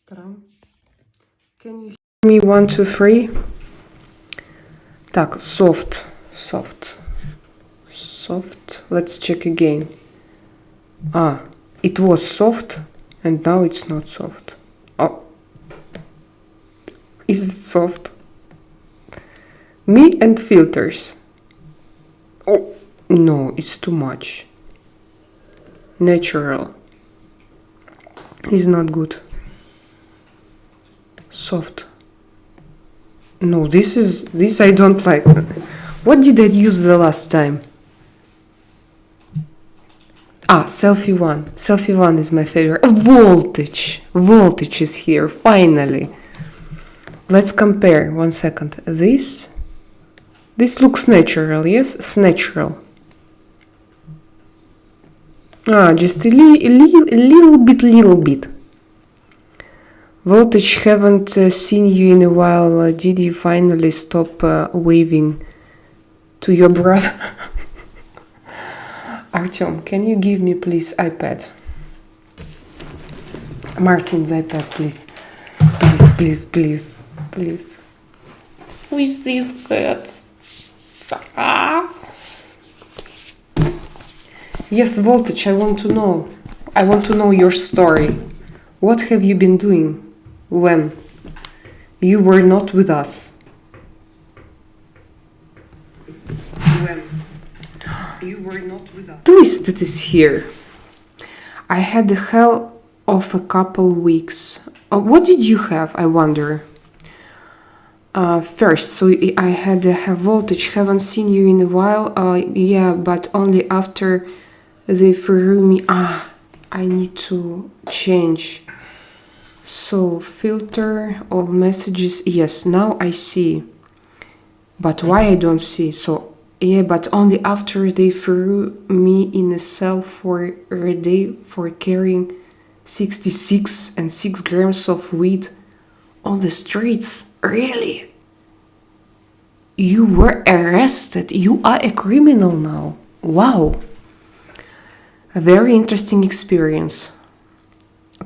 Can you hear me? 1, 2, 3. Так, soft. Let's check again. It was soft and now it's not soft. Oh, is it soft? Me and filters. Oh, no, it's too much. Natural is not good. Soft. No, this I don't like. What did I use the last time? Selfie one. Selfie one is my favorite. Voltage. Voltage is here, finally. Let's compare. 1 second. This looks natural, yes? It's natural. Just a little bit. Voltage, haven't seen you in a while. Did you finally stop waving to your brother? Artyom, can you give me please iPad? Martin's iPad, please. Please. Who is this cat? Yes, Voltage, I want to know. I want to know your story. What have you been doing when you were not with us? Twisted is here. I had the hell of a couple weeks. What did you have, I wonder? First, so I had a Voltage, haven't seen you in a while. Yeah, but only after they threw me. I need to change. So, filter all messages. Yes, now I see. But why I don't see? So, yeah, but only after they threw me in a cell for a day for carrying 66 and 6 grams of weed on the streets. Really? You were arrested. You are a criminal now. Wow. A very interesting experience.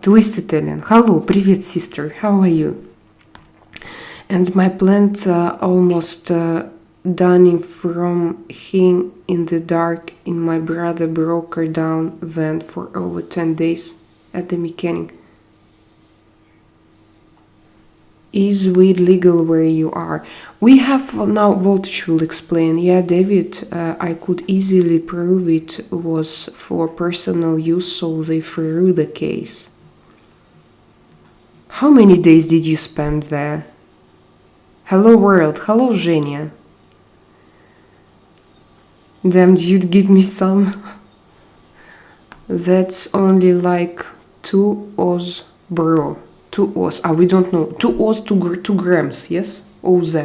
Twisted Alien. Hello, привет, sister. How are you? And my plant almost dying from him in the dark. And my brother broke her down van for over 10 days at the mechanic. Is weed legal where you are? We have now, Voltage will explain. Yeah, David, I could easily prove it was for personal use, so they threw the case. How many days did you spend there? Hello world, hello Zhenya. Damn, you'd give me some. That's only like 2 Oz, bro. 2 Oz. We don't know. 2 Oz, 2 grams, yes? OZ.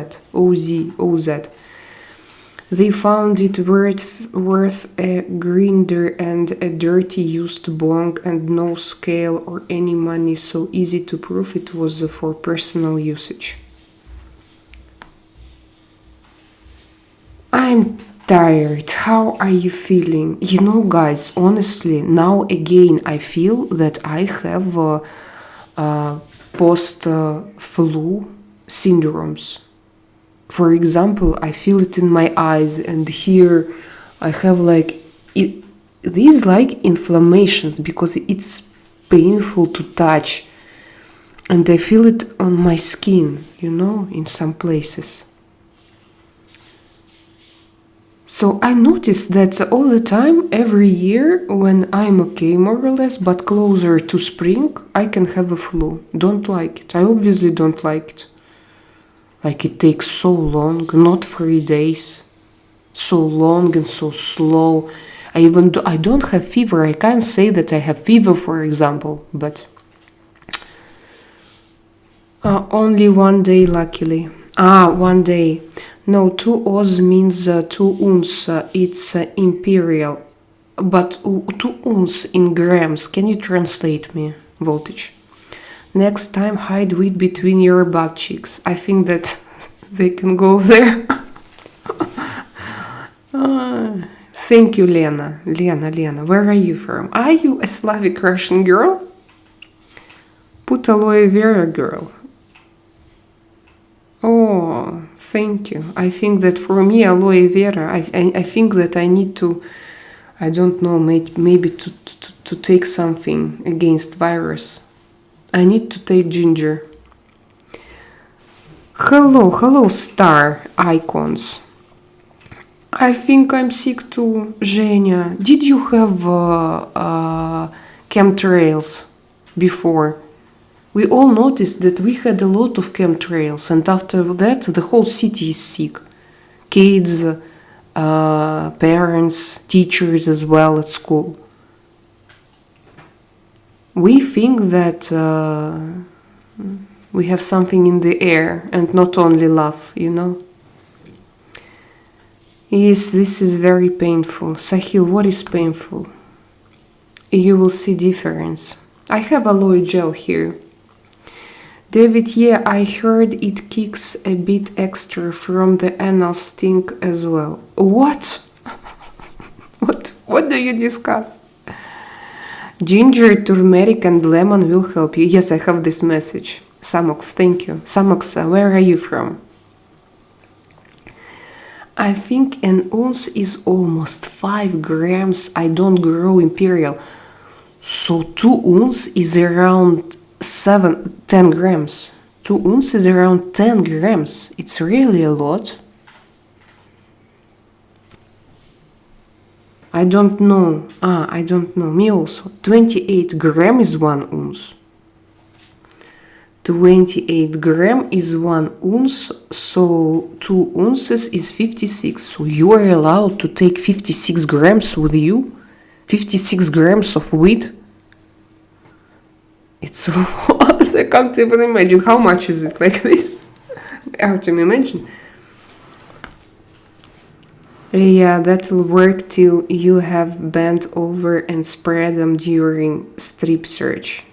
They found it worth a grinder and a dirty used bong and no scale or any money, so easy to prove it was for personal usage. I'm tired. How are you feeling? You know, guys, honestly, now again I feel that I have post-flu syndromes. For example, I feel it in my eyes, and here I have these inflammations because it's painful to touch, and I feel it on my skin, in some places. So I noticed that all the time, every year, when I'm okay more or less, but closer to spring, I can have a flu. Don't like it. I obviously don't like it. It takes so long, not 3 days. So long and so slow. I don't have fever. I can't say that I have fever, for example, but only 1 day, luckily. 1 day. No, 2 Oz means 2 ounce. It's imperial. But 2 ounce in grams. Can you translate me, Voltage? Next time, hide weed between your butt cheeks. I think that they can go there. Thank you, Lena. Lena, where are you from? Are you a Slavic Russian girl? Put aloe vera, girl. Oh, thank you. I think that for me, aloe vera, I think that I need to, I don't know, maybe to take something against virus. I need to take ginger. Hello, star icons. I think I'm sick too, Zhenya. Did you have chemtrails before? We all noticed that we had a lot of chemtrails, and after that, the whole city is sick. Kids, parents, teachers as well at school. We think that we have something in the air and not only love, you know? Yes, this is very painful. Sahil, what is painful? You will see difference. I have aloe gel here. David, yeah, I heard it kicks a bit extra from the anal stink as well. What? What do you discuss? Ginger, turmeric and lemon will help you. Yes, I have this message. Samox, thank you. Samox, where are you from? I think an ounce is almost 5 grams. I don't grow imperial. So 2 ounce is around 10 grams. 2 ounces around 10 grams. It's really a lot. I don't know. I don't know. Me also. 28 gram is 1 ounce. 28 gram is 1 ounce, so 2 ounces is 56. So you are allowed to take 56 grams with you? 56 grams of weed? It's a lot. I can't even imagine. How much is it like this? How to imagine? Yeah, that'll work till you have bent over and spread them during strip search.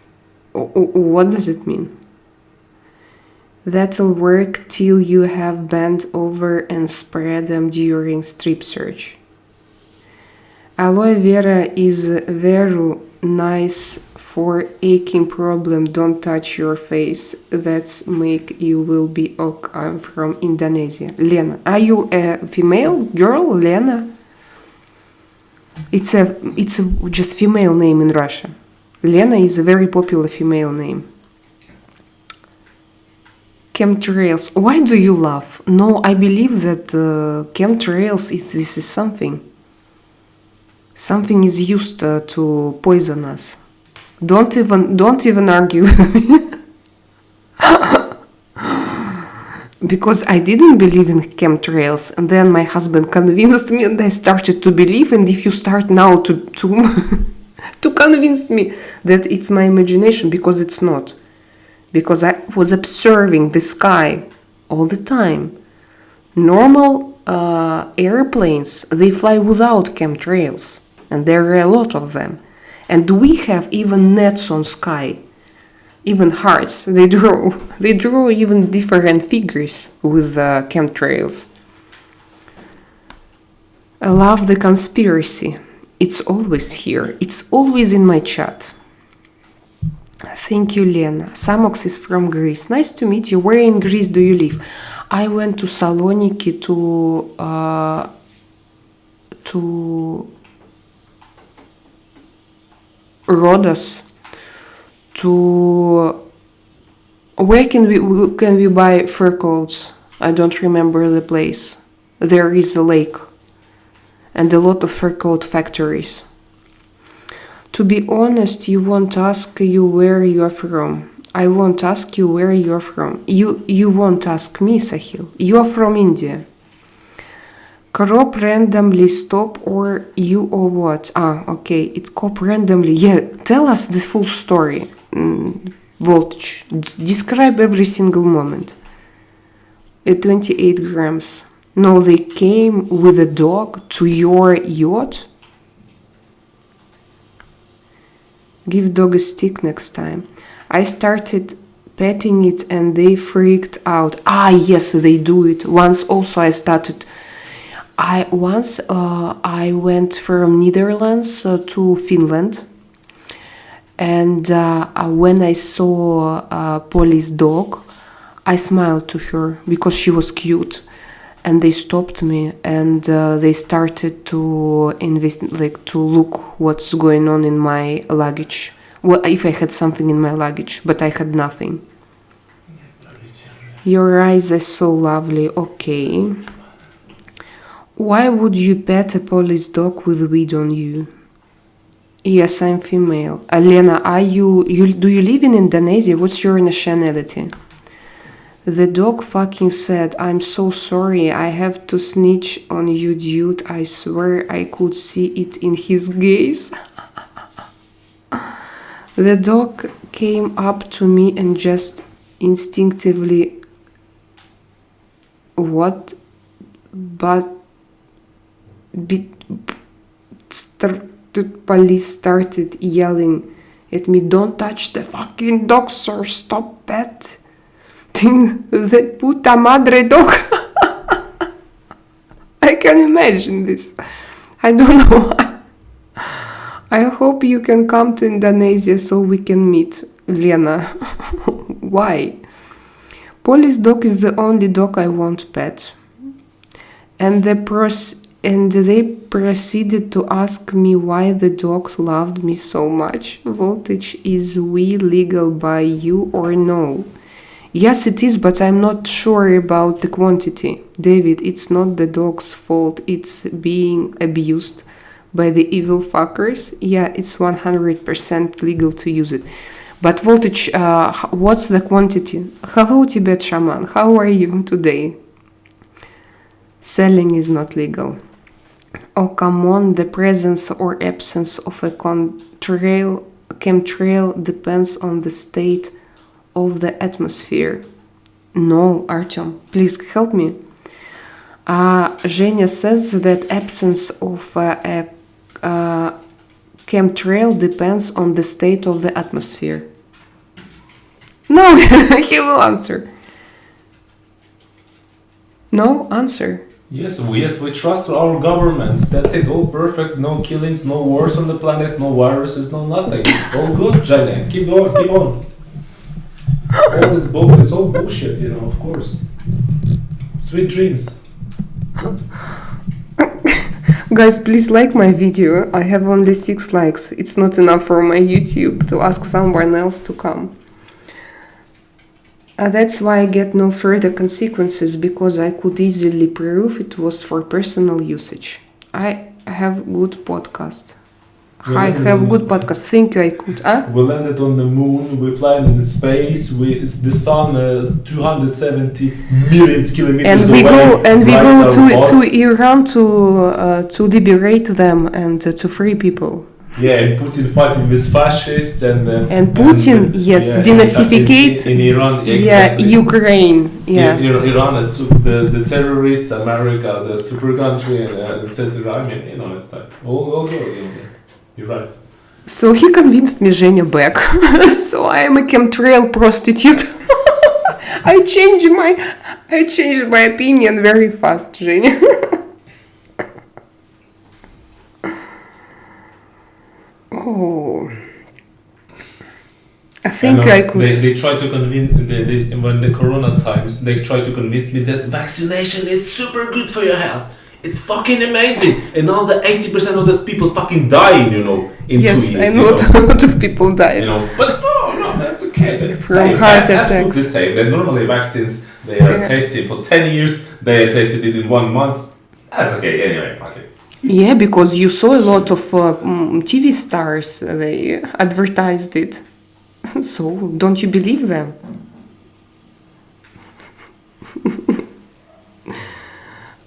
What does it mean? That'll work till you have bent over and spread them during strip search. Aloe vera is very nice for aching problem. Don't touch your face. That's make you will be ok. I'm from Indonesia. Lena. Are you a female girl, Lena? It's a just female name in Russia. Lena is a very popular female name. Chemtrails. Why do you laugh? No, I believe that chemtrails this is something. Something is used to poison us. Don't even argue with me. Because I didn't believe in chemtrails, and then my husband convinced me, and I started to believe. And if you start now to to convince me that it's my imagination, because it's not. Because I was observing the sky all the time. Normal airplanes, they fly without chemtrails, and there are a lot of them. And we have even nets on sky, even hearts. They draw even different figures with chemtrails. I love the conspiracy. It's always here. It's always in my chat. Thank you, Lena. Samox is from Greece. Nice to meet you. Where in Greece do you live? I went to Saloniki to Rhodos. To where can we buy fur coats? I don't remember the place. There is a lake and a lot of fur coat factories. To be honest, you won't ask you where you are from. I won't ask you where you are from. You won't ask me, Sahil. You are from India. Crop randomly stop or you or what? Okay, it's crop randomly. Yeah, tell us the full story. Voltage. Describe every single moment. 28 grams. No, they came with a dog to your yacht? Give dog a stick next time. I started petting it and they freaked out. Yes, they do it. Once also I started. I went from Netherlands to Finland, And when I saw Polly's dog, I smiled to her because she was cute. And they stopped me, and they started to to look what's going on in my luggage. Well, if I had something in my luggage, but I had nothing. Your eyes are so lovely. Okay. Why would you pet a police dog with weed on you? Yes, I'm female. Lena, do you live in Indonesia? What's your nationality? The dog fucking said, I'm so sorry, I have to snitch on you, dude. I swear I could see it in his gaze. The dog came up to me and just instinctively... What? Police started yelling at me, don't touch the fucking dog, sir, stop pet. The puta madre dog. I can imagine this. I don't know why. I hope you can come to Indonesia so we can meet, Lena. Why? Police dog is the only dog I won't pet. And they proceeded to ask me why the dog loved me so much. Voltage, is we legal by you or no? Yes, it is, but I'm not sure about the quantity. David, it's not the dog's fault. It's being abused by the evil fuckers. Yeah, it's 100% legal to use it. But Voltage, what's the quantity? Hello, Tibet Shaman. How are you today? Selling is not legal. Oh, come on. The presence or absence of a chemtrail depends on the state of the atmosphere. No, Artyom, please help me. Zhenya says that absence of a chemtrail depends on the state of the atmosphere. No, he will answer. No answer. Yes, we trust our governments. That's it. All perfect. No killings, no wars on the planet, no viruses, no nothing. All good, Zhenya. Keep going, keep on. All this bogus, all bullshit, of course. Sweet dreams. Guys, please like my video. I have only 6 likes. It's not enough for my YouTube to ask someone else to come. That's why I get no further consequences, because I could easily prove it was for personal usage. I have good podcast. I have good podcast. Think I could. We landed on the moon. We're flying in space. It's the sun, 270 million kilometers away. And we go to Iran to liberate them and to free people. Yeah, and Putin fighting with fascists and Putin, denazificate in Iran. Exactly. Yeah, Ukraine. Yeah, Iran is the terrorists. America, the super country, and etc. I mean, it's like all good. You're right. So he convinced me Zhenya back. So I am a chemtrail prostitute. I changed my opinion very fast, Zhenya. Oh. I think I could. They try to convince when the corona times, they try to convince me that vaccination is super good for your health. It's fucking amazing, and all the 80% of the people fucking dying, in 2 years. Yes, I know a lot of people died. But no, that's okay. That's from same. heart That's attacks. absolutely the same. And normally vaccines, they are tested for 10 years. They tested it in 1 month. That's okay. Anyway, fuck it. Yeah, because you saw a lot of TV stars. They advertised it. So don't you believe them?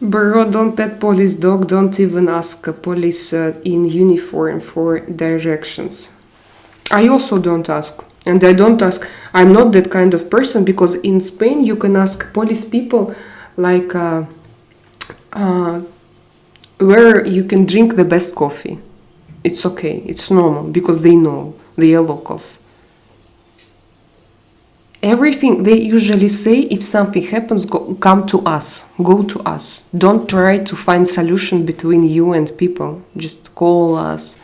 Bro, don't pet police dog. Don't even ask a police in uniform for directions. I also don't ask. And I don't ask. I'm not that kind of person, because in Spain you can ask police people like where you can drink the best coffee. It's okay. It's normal, because they know. They are locals. Everything they usually say, if something happens, come to us. Go to us. Don't try to find solution between you and people. Just call us.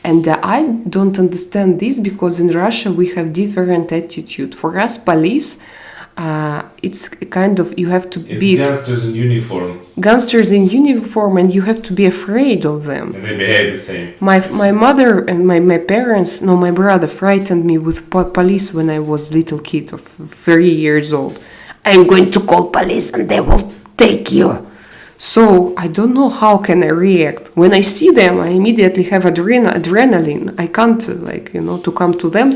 And I don't understand this because in Russia we have different attitude. For us, police, it's kind of, you have to It's be gangsters in uniform, gangsters in uniform, and you have to be afraid of them. and they behave the same. My mother and my parents, no, my brother frightened me with police when I was little kid of 3 years old. I'm going to call police and they will take you. So I don't know how can I react. When I see them, I immediately have adrenaline. I can't to come to them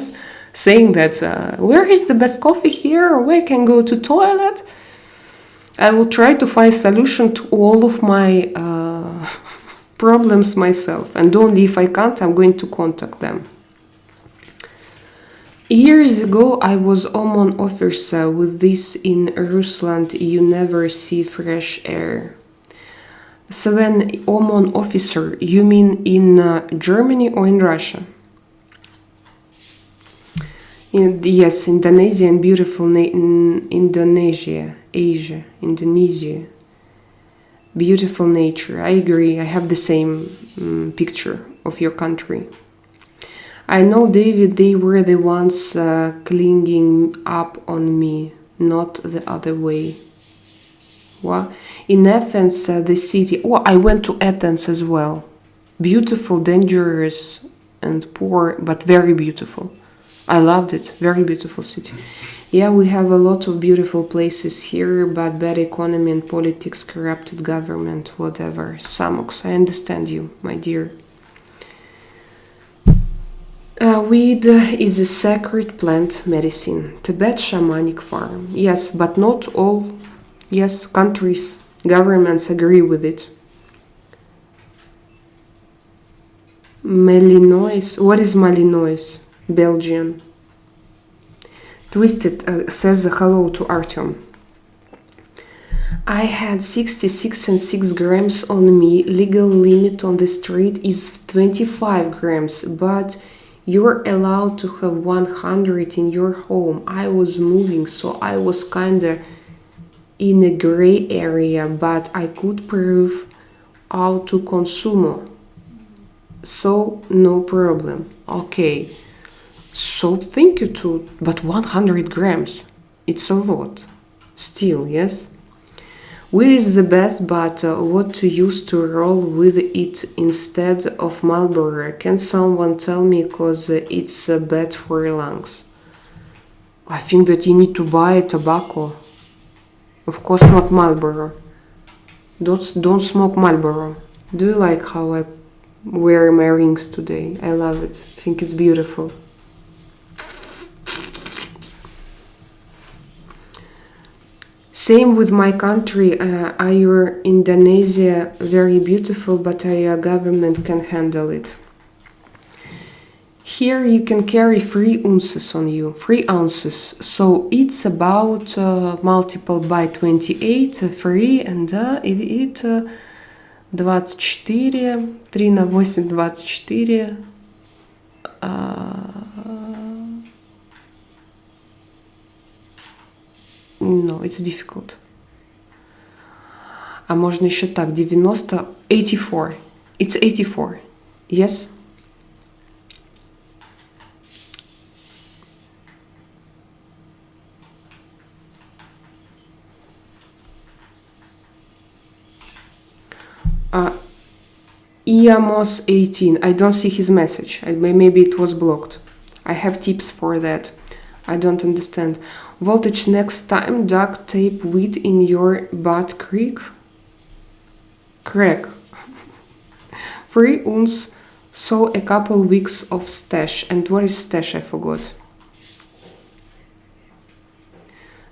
saying that where is the best coffee here, or where I can go to toilet. I will try to find solution to all of my problems myself, and only if I can't, I'm going to contact them. Years ago, I was OMON officer with this in Rusland. You never see fresh air. So when OMON officer, you mean in Germany or in Russia? Yes, Indonesia and beautiful Indonesia. Beautiful nature. I agree. I have the same picture of your country. I know, David, they were the ones clinging up on me, not the other way. What? In Athens, the city. Oh, I went to Athens as well. Beautiful, dangerous, and poor, but very beautiful. I loved it. Very beautiful city. Yeah, we have a lot of beautiful places here, but bad economy and politics, corrupted government, whatever. Samox, I understand you, my dear. Weed is a sacred plant medicine. Tibet shamanic farm. Yes, but not all. Yes, countries, governments agree with it. Malinois. What is Malinois? Belgian. Twisted says hello to Artyom. I had 66 and 6 grams on me. Legal limit on the street is 25 grams, but you're allowed to have 100 in your home. I was moving, so I was kinda in a gray area, but I could prove how to consumo. So no problem. Okay. So thank you too, but 100 grams, it's a lot. Still, yes? Weed is the best, but what to use to roll with it instead of Marlboro? Can someone tell me, cause it's bad for your lungs? I think that you need to buy tobacco. Of course not Marlboro. Don't smoke Marlboro. Do you like how I wear my rings today? I love it. I think it's beautiful. Same with my country. Our Indonesia very beautiful, but our government can handle it. Here you can carry 3 ounces on you, 3 ounces. So it's about multiple by 28, 3, and it 24, 3 на 8, 24. No, it's difficult. А можно еще так, 90, 84. It's 84. Yes? Iamos 18. I don't see his message. Maybe it was blocked. I have tips for that. I don't understand. Voltage next time, duct tape weed in your butt crack. 3 ounce, so a couple weeks of stash. And what is stash? I forgot.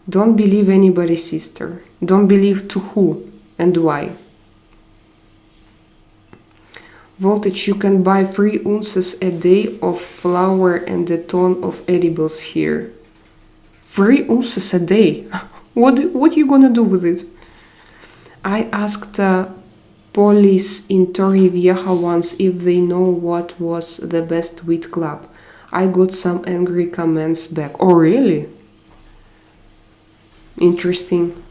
Don't believe anybody, sister. Don't believe to who and why. Voltage, you can buy 3 ounces a day of flour and a ton of edibles here. 3 ounces a day? What are you gonna do with it? I asked police in Torrevieja once if they know what was the best weed club. I got some angry comments back. Oh, really? Interesting.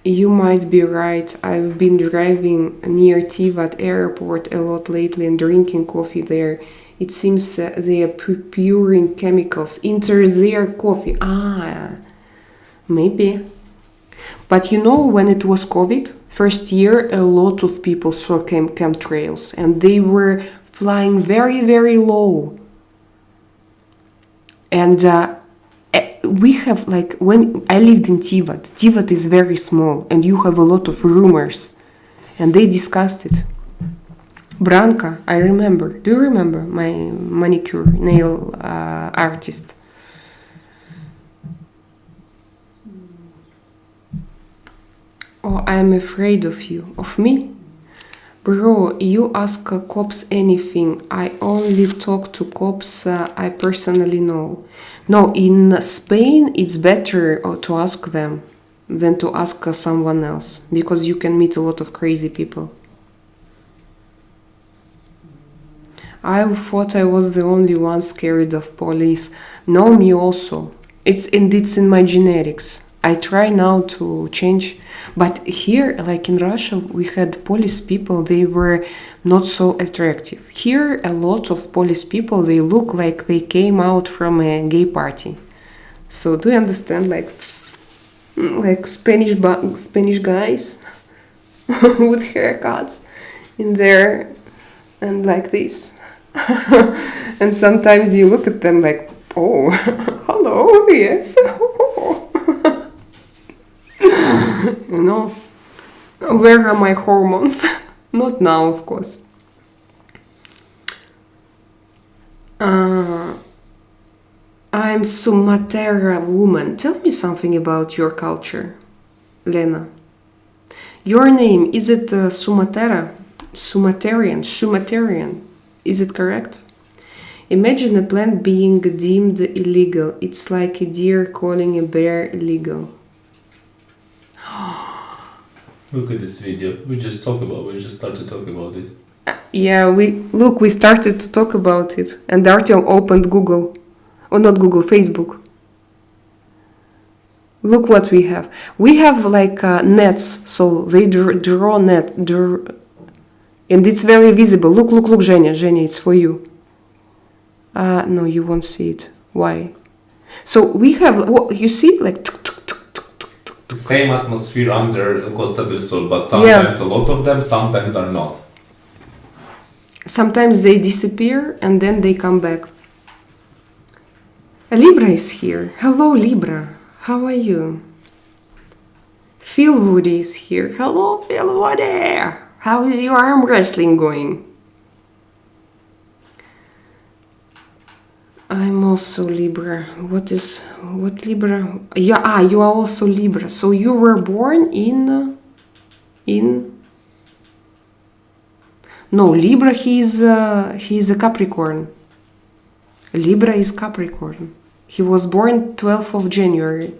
You might be right. I've been driving near Tivat airport a lot lately and drinking coffee there. It seems they are pouring chemicals into their coffee. Maybe. But you know, when it was COVID, first year, a lot of people saw chemtrails and they were flying very, very low. And we have, like, when I lived in Tivat is very small and you have a lot of rumors. And they discussed it. Branka, I remember. Do you remember my manicure nail artist? Oh, I'm afraid of you. Of me? Bro, you ask cops anything. I only talk to cops I personally know. No, in Spain it's better to ask them than to ask someone else, because you can meet a lot of crazy people. I thought I was the only one scared of police. No, me also. It's in my genetics. I try now to change, but here, like in Russia, we had police people. They were not so attractive. Here, a lot of police people, they look like they came out from a gay party. So do you understand, like Spanish guys with haircuts in there and like this. And sometimes you look at them like, oh, hello, yes. You know, where are my hormones? Not now, of course. I'm Sumatra woman. Tell me something about your culture, Lena. Your name, is it Sumatra? Sumatarian. Is it correct? Imagine a plant being deemed illegal. It's like a deer calling a bear illegal. Look at this video. We just started to talk about this. Yeah, we started to talk about it, and Artyom opened Google. Or not Google, Facebook. Look what we have. We have like nets, so they draw net, and it's very visible. Look, Zhenya, it's for you. No, you won't see it. Why? So we have, you see, like the same atmosphere under Costa del Sol, but sometimes a lot of them, sometimes are not. Sometimes they disappear and then they come back. Libra is here. Hello, Libra. How are you? Phil Woody is here. Hello, Phil Woody. How is your arm wrestling going? I'm also Libra. What Libra? Yeah, you are also Libra. So you were born in. No, Libra. He's a Capricorn. Libra is Capricorn. He was born 12th of January.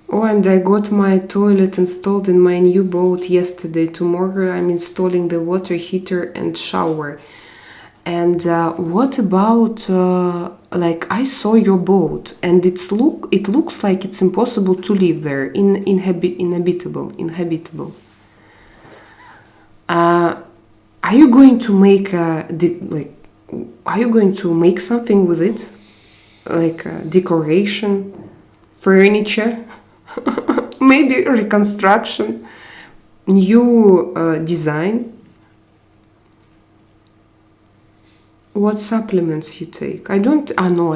Oh, and I got my toilet installed in my new boat yesterday. Tomorrow I'm installing the water heater and shower. And what about, like, I saw your boat, and it looks like it's impossible to live there, inhabitable. Are you going to make are you going to make something with it, like decoration, furniture, maybe reconstruction, new design? What supplements you take? I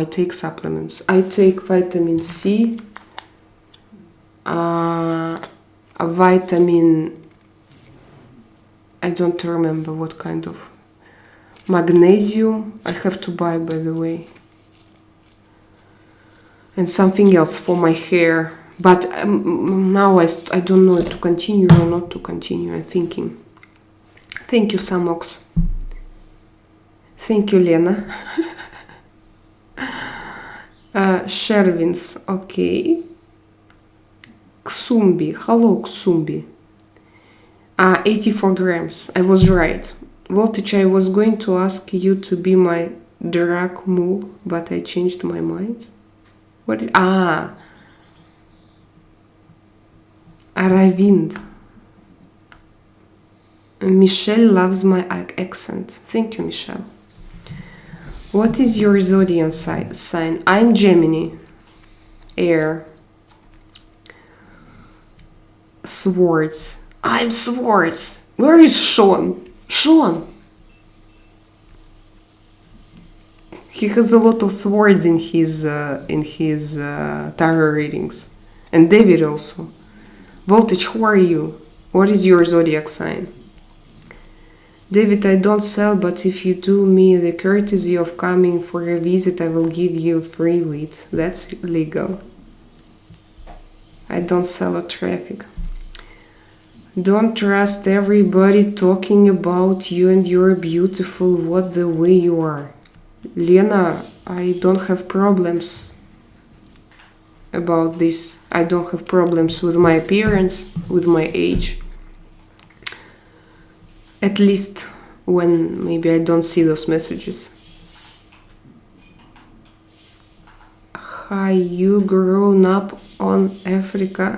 take supplements. I take vitamin C, a vitamin, I don't remember what kind of, magnesium I have to buy, by the way, and something else for my hair. But now I don't know to continue or not to continue. I'm thinking. Thank you, Samox. Thank you, Lena. Shervins, okay. Ksumbi, hello Ksumbi. 84 grams, I was right. Voltage, I was going to ask you to be my drag mule, but I changed my mind. What is, Aravind. Michelle loves my accent. Thank you, Michelle. What is your zodiac sign? I'm Gemini. Air. Swords. I'm Swords. Where is Sean? Sean! He has a lot of swords in his tarot readings. And David also. Voltage, who are you? What is your zodiac sign? David, I don't sell, but if you do me the courtesy of coming for a visit, I will give you free weed. That's legal. I don't sell at traffic. Don't trust everybody talking about you and you're beautiful, what the way you are. Lena, I don't have problems about this. I don't have problems with my appearance, with my age. At least when maybe I don't see those messages. Hi, you grown up on Africa?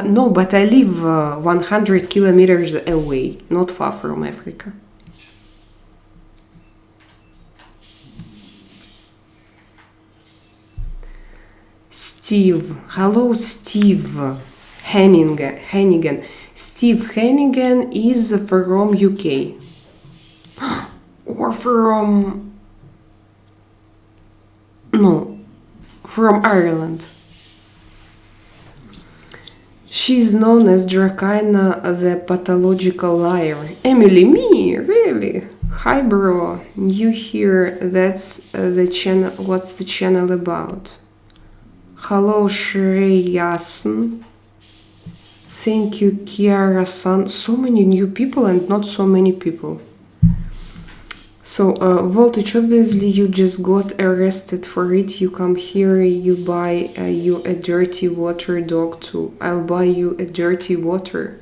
No, but I live 100 kilometers away, not far from Africa. Steve. Hello, Steve Hennigan. Steve Hennigan is from UK. Or from... No, from Ireland. She is known as Drakaina, the pathological liar. Emily, me? Really? Hi, bro. New here. That's the channel. What's the channel about? Hello, Shreyasan. Thank you, Kiara-san. So many new people and not so many people. So, Voltage, obviously you just got arrested for it. You come here, you buy you a dirty water dog too. I'll buy you a dirty water.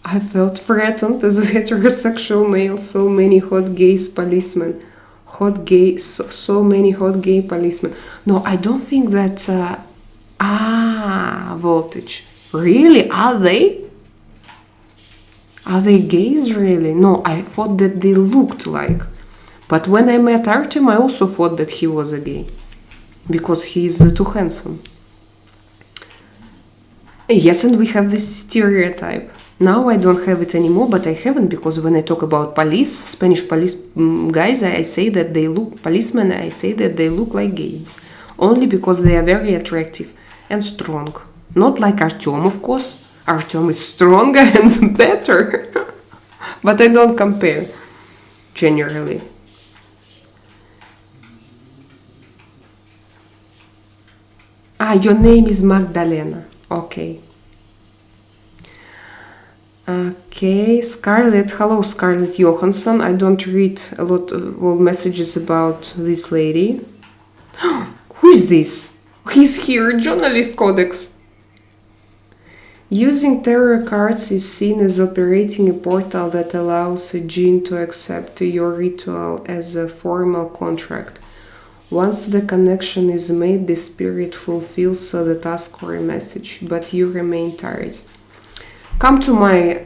I felt threatened as a heterosexual male. So many hot gays policemen. So many hot gay policemen. No, I don't think that... Voltage. Really? Are they? Are they gays, really? No, I thought that they looked like. But when I met Artem, I also thought that he was a gay. Because he's too handsome. Yes, and we have this stereotype. Now I don't have it anymore, but I haven't, because when I talk about police, Spanish police guys, I say that they look, policemen, I say that they look like gays. Only because they are very attractive and strong. Not like Artyom, of course. Artyom is stronger and better. But I don't compare, generally. Your name is Magdalena. Okay. Okay, Scarlett. Hello, Scarlett Johansson. I don't read a lot of old messages about this lady. Who is this? He's here, Journalist Codex. Using tarot cards is seen as operating a portal that allows a jinn to accept your ritual as a formal contract. Once the connection is made, the spirit fulfills the task or a message, but you remain tired. Come to my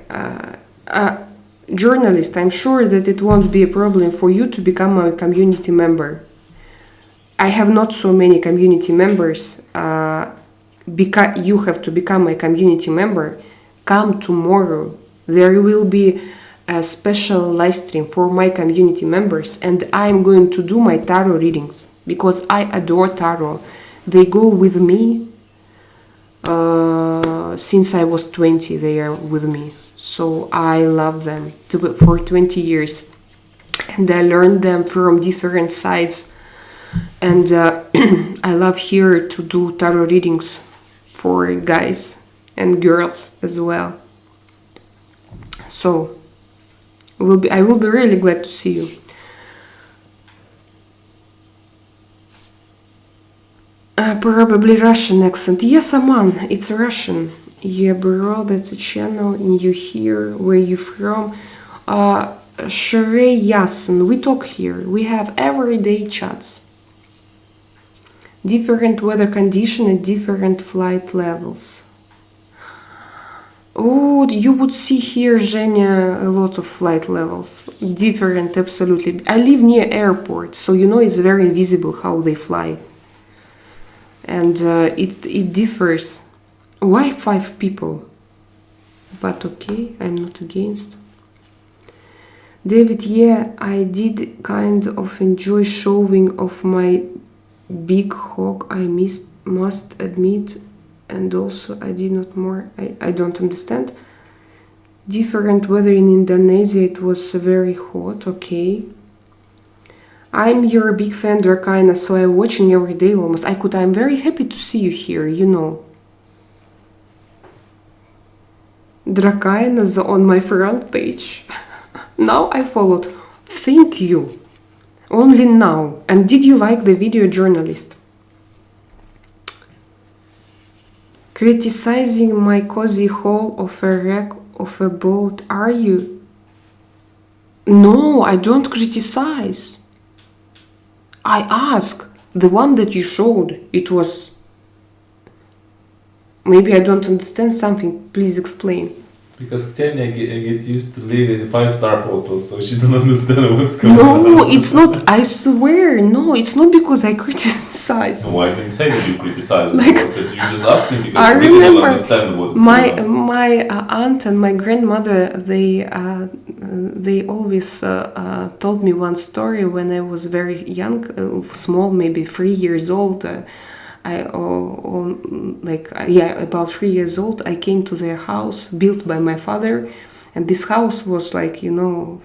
journalist. I'm sure that it won't be a problem for you to become a community member. I have not so many community members. Because you have to become a community member. Come tomorrow. There will be a special live stream for my community members, and I'm going to do my tarot readings because I adore tarot. They go with me. Since I was 20, they are with me. So I love them for 20 years. And I learned them from different sides. And I love here to do tarot readings for guys and girls as well. So I will be really glad to see you. Probably Russian accent. Yes, Aman, it's Russian. Yeah, bro, that's a channel, and you here, where you from? Sheree Yasin, we talk here. We have everyday chats. Different weather condition and different flight levels. Oh, you would see here, Zhenya, a lot of flight levels. Different, absolutely. I live near airport, so you know it's very visible how they fly. And it differs. Why 5 people? But okay, I'm not against. David, yeah, I did kind of enjoy showing of my big hog, must admit, and also I did not more, I don't understand. Different weather in Indonesia, it was very hot, okay. I'm your big fan, Drakaina, so I'm watching every day almost. I'm very happy to see you here, you know. Drakaina's on my front page. Now I followed. Thank you. Only now. And did you like the video, journalist? Criticizing my cozy hole of a wreck of a boat, are you? No, I don't criticize. I ask. The one that you showed, it was... Maybe I don't understand something. Please explain. Because Ksenia get used to live in 5-star hotels, so she don't understand what's going on. No, it's not. I swear, no, it's not because I criticize. No, I didn't say that you criticize. Like, I said you just asked me because I you really don't remember understand what's going on. my aunt and my grandmother, they always told me one story when I was very young, small, maybe 3 years old. About 3 years old, I came to their house built by my father, and this house was like, you know,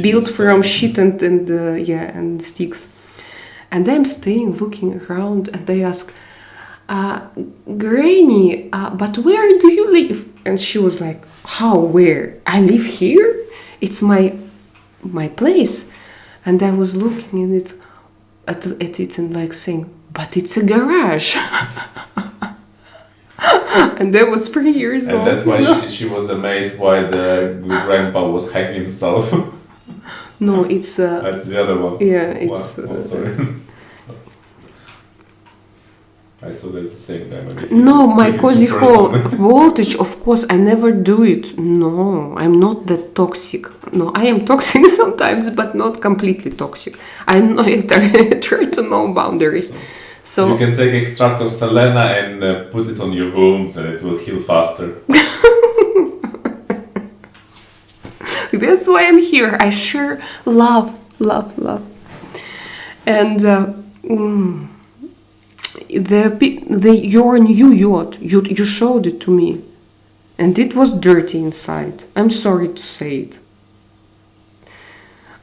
built from shit and sticks. And I'm staying, looking around, and they ask, Granny, but where do you live? And she was like, how, where? I live here? It's my place. And I was looking at it and like saying, but it's a garage. And that was 3 years old. And that's why she was amazed why the grandpa was hanging himself. No, it's... that's the other one. Yeah, it's... Wow. Oh, sorry. I saw that at the same time. No, my cozy hole voltage, of course, I never do it. No, I'm not that toxic. No, I am toxic sometimes, but not completely toxic. I try to know boundaries. So you can take extract of selena and put it on your wounds and it will heal faster. That's why I'm here. I share love. And your new yacht, you showed it to me, and it was dirty inside. I'm sorry to say it.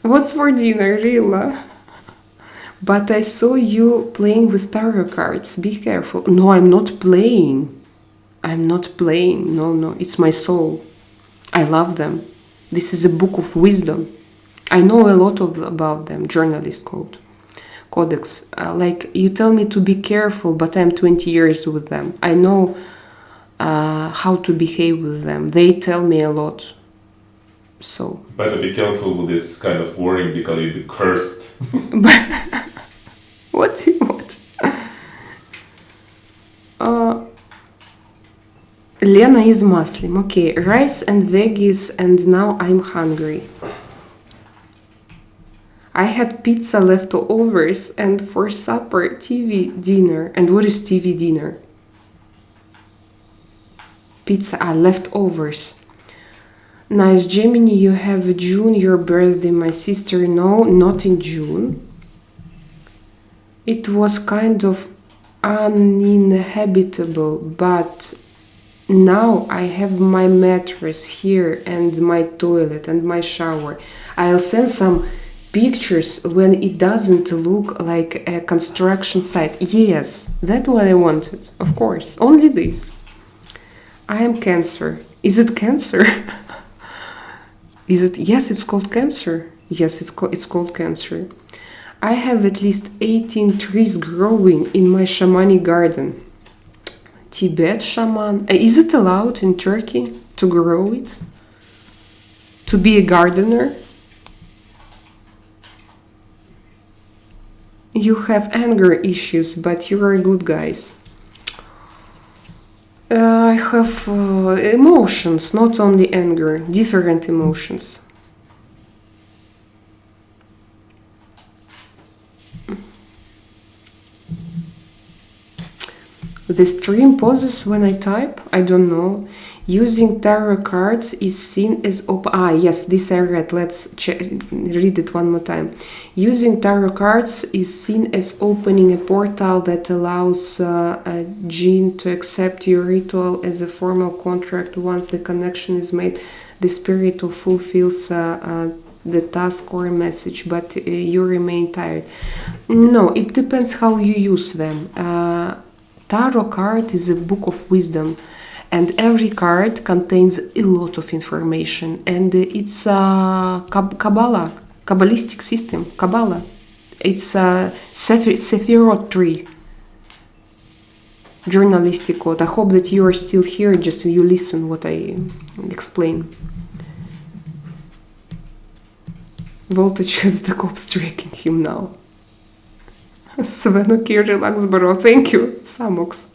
What's for dinner, Rila? But I saw you playing with tarot cards. Be careful. No, I'm not playing. No, it's my soul. I love them. This is a book of wisdom. I know a lot about them. Journalist codex. Like, you tell me to be careful, but I'm 20 years with them. I know how to behave with them. They tell me a lot. So better be careful with this kind of wording because you'll be cursed. What? Lena is Muslim. Okay, rice and veggies, and now I'm hungry. I had pizza leftovers, and for supper, TV dinner. And what is TV dinner? Pizza, leftovers. Nice, Gemini, you have June, your birthday. My sister, no, not in June. It was kind of uninhabitable, but now I have my mattress here and my toilet and my shower. I'll send some pictures when it doesn't look like a construction site. Yes, that's what I wanted, of course. Only this. I am Cancer. Is it Cancer? Is it? Yes, it's called Cancer. Yes, it's called Cancer. I have at least 18 trees growing in my shamanic garden. Tibet shaman. Is it allowed in Turkey to grow it? To be a gardener? You have anger issues, but you are good guys. I have emotions, not only anger, different emotions. The stream pauses when I type? I don't know. Using tarot cards is seen as yes, this I read. Let's read it one more time. Using tarot cards is seen as opening a portal that allows a jinn to accept your ritual as a formal contract. Once the connection is made, the spirit fulfills the task or a message, but you remain tired. No, it depends how you use them. Tarot card is a book of wisdom, and every card contains a lot of information, and it's a Cabalistic system, Kabbalah. It's a Sephirot tree. Journalistic code. I hope that you are still here, just so you listen what I explain. Voltage has the cops tracking him now. Sven, okay, relax, bro. Thank you, Samox.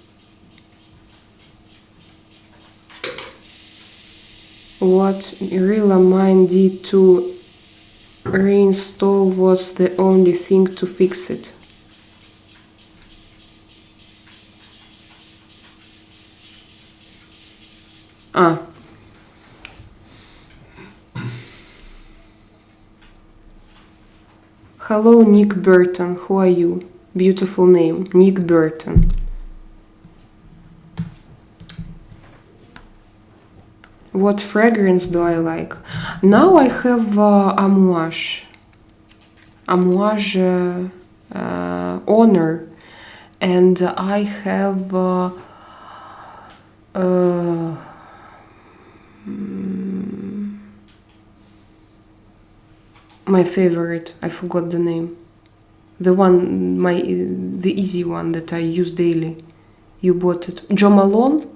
What Rilla Mine did to reinstall was the only thing to fix it. Hello, Nick Burton. Who are you? Beautiful name, Nick Burton. What fragrance do I like? Now I have Amouage. Amouage Honor. And I have my favorite, I forgot the name. The easy one that I use daily. You bought it. Jo Malone,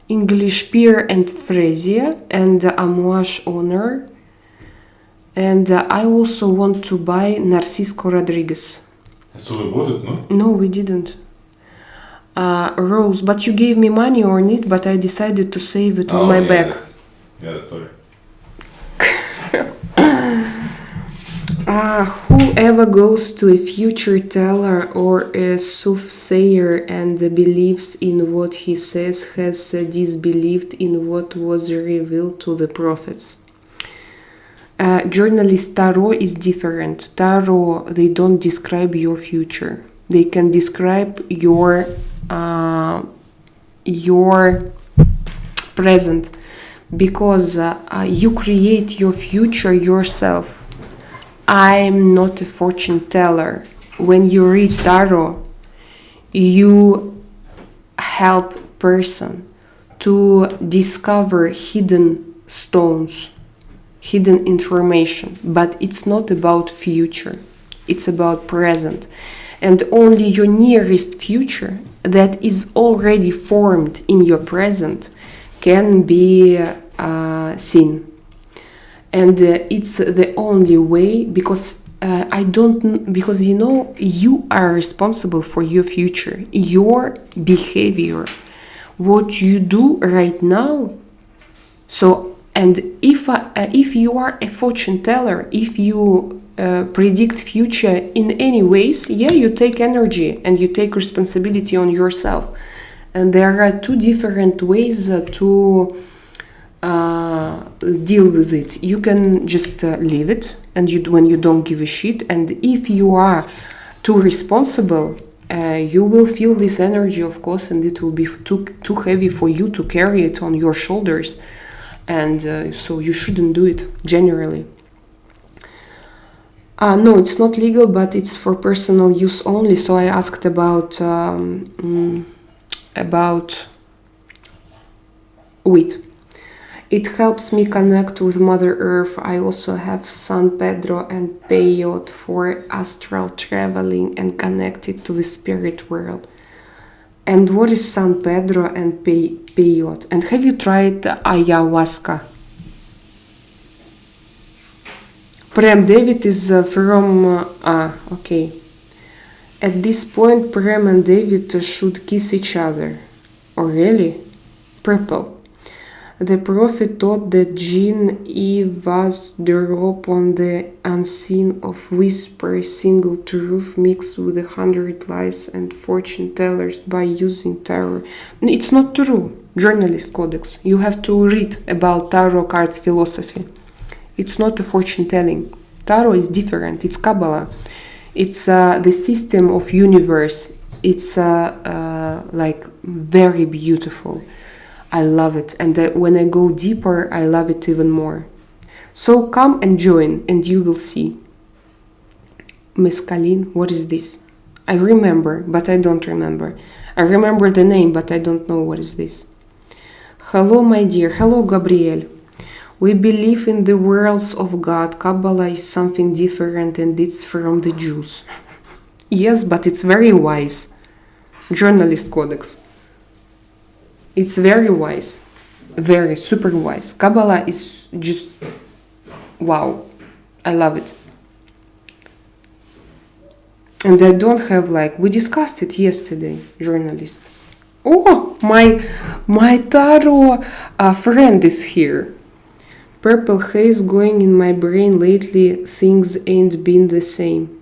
English Peer and Fresia, and Amouage Honor. And I also want to buy Narcisco Rodriguez. So we bought it, no? No, we didn't. Rose, but you gave me money on it, but I decided to save it on my back. Yeah, sorry. Whoever goes to a future teller or a soothsayer and believes in what he says has disbelieved in what was revealed to the prophets. Journalist tarot is different. Tarot, they don't describe your future. They can describe your present, because you create your future yourself. I'm not a fortune teller. When you read tarot, you help person to discover hidden stones, hidden information, but it's not about future. It's about present. And only your nearest future that is already formed in your present can be seen. And it's the only way, because because you are responsible for your future, your behavior, what you do right now. So, and if you are a fortune teller, if you predict future in any ways, you take energy and you take responsibility on yourself. And there are two different ways to deal with it. You can just leave it, and when you don't give a shit, and if you are too responsible, you will feel this energy, of course, and it will be too heavy for you to carry it on your shoulders, and so you shouldn't do it generally. No, it's not legal, but it's for personal use only. So I asked about weed. It helps me connect with Mother Earth. I also have San Pedro and Peyote for astral traveling and connected to the spirit world. And what is San Pedro and Peyote? And have you tried ayahuasca? Prem David is from... okay. At this point, Prem and David should kiss each other. Oh, really? Purple. The prophet taught that Jinn Eve was drop on the unseen of whisper, single truth mixed with 100 lies and fortune tellers by using tarot. It's not true. Journalist Codex. You have to read about tarot cards philosophy. It's not a fortune telling. Tarot is different. It's Kabbalah. It's the system of universe. It's like very beautiful. I love it, and when I go deeper, I love it even more. So come and join, and you will see. Mescaline, what is this? I remember, but I don't remember. I remember the name, but I don't know what is this. Hello, my dear. Hello, Gabriel. We believe in the worlds of God. Kabbalah is something different, and it's from the Jews. Yes, but it's very wise. Journalist Codex. It's very wise, very super wise. Kabbalah is just wow. I love it. And I don't have like, we discussed it yesterday, journalist. Oh, my tarot friend is here. Purple haze going in my brain lately, things ain't been the same.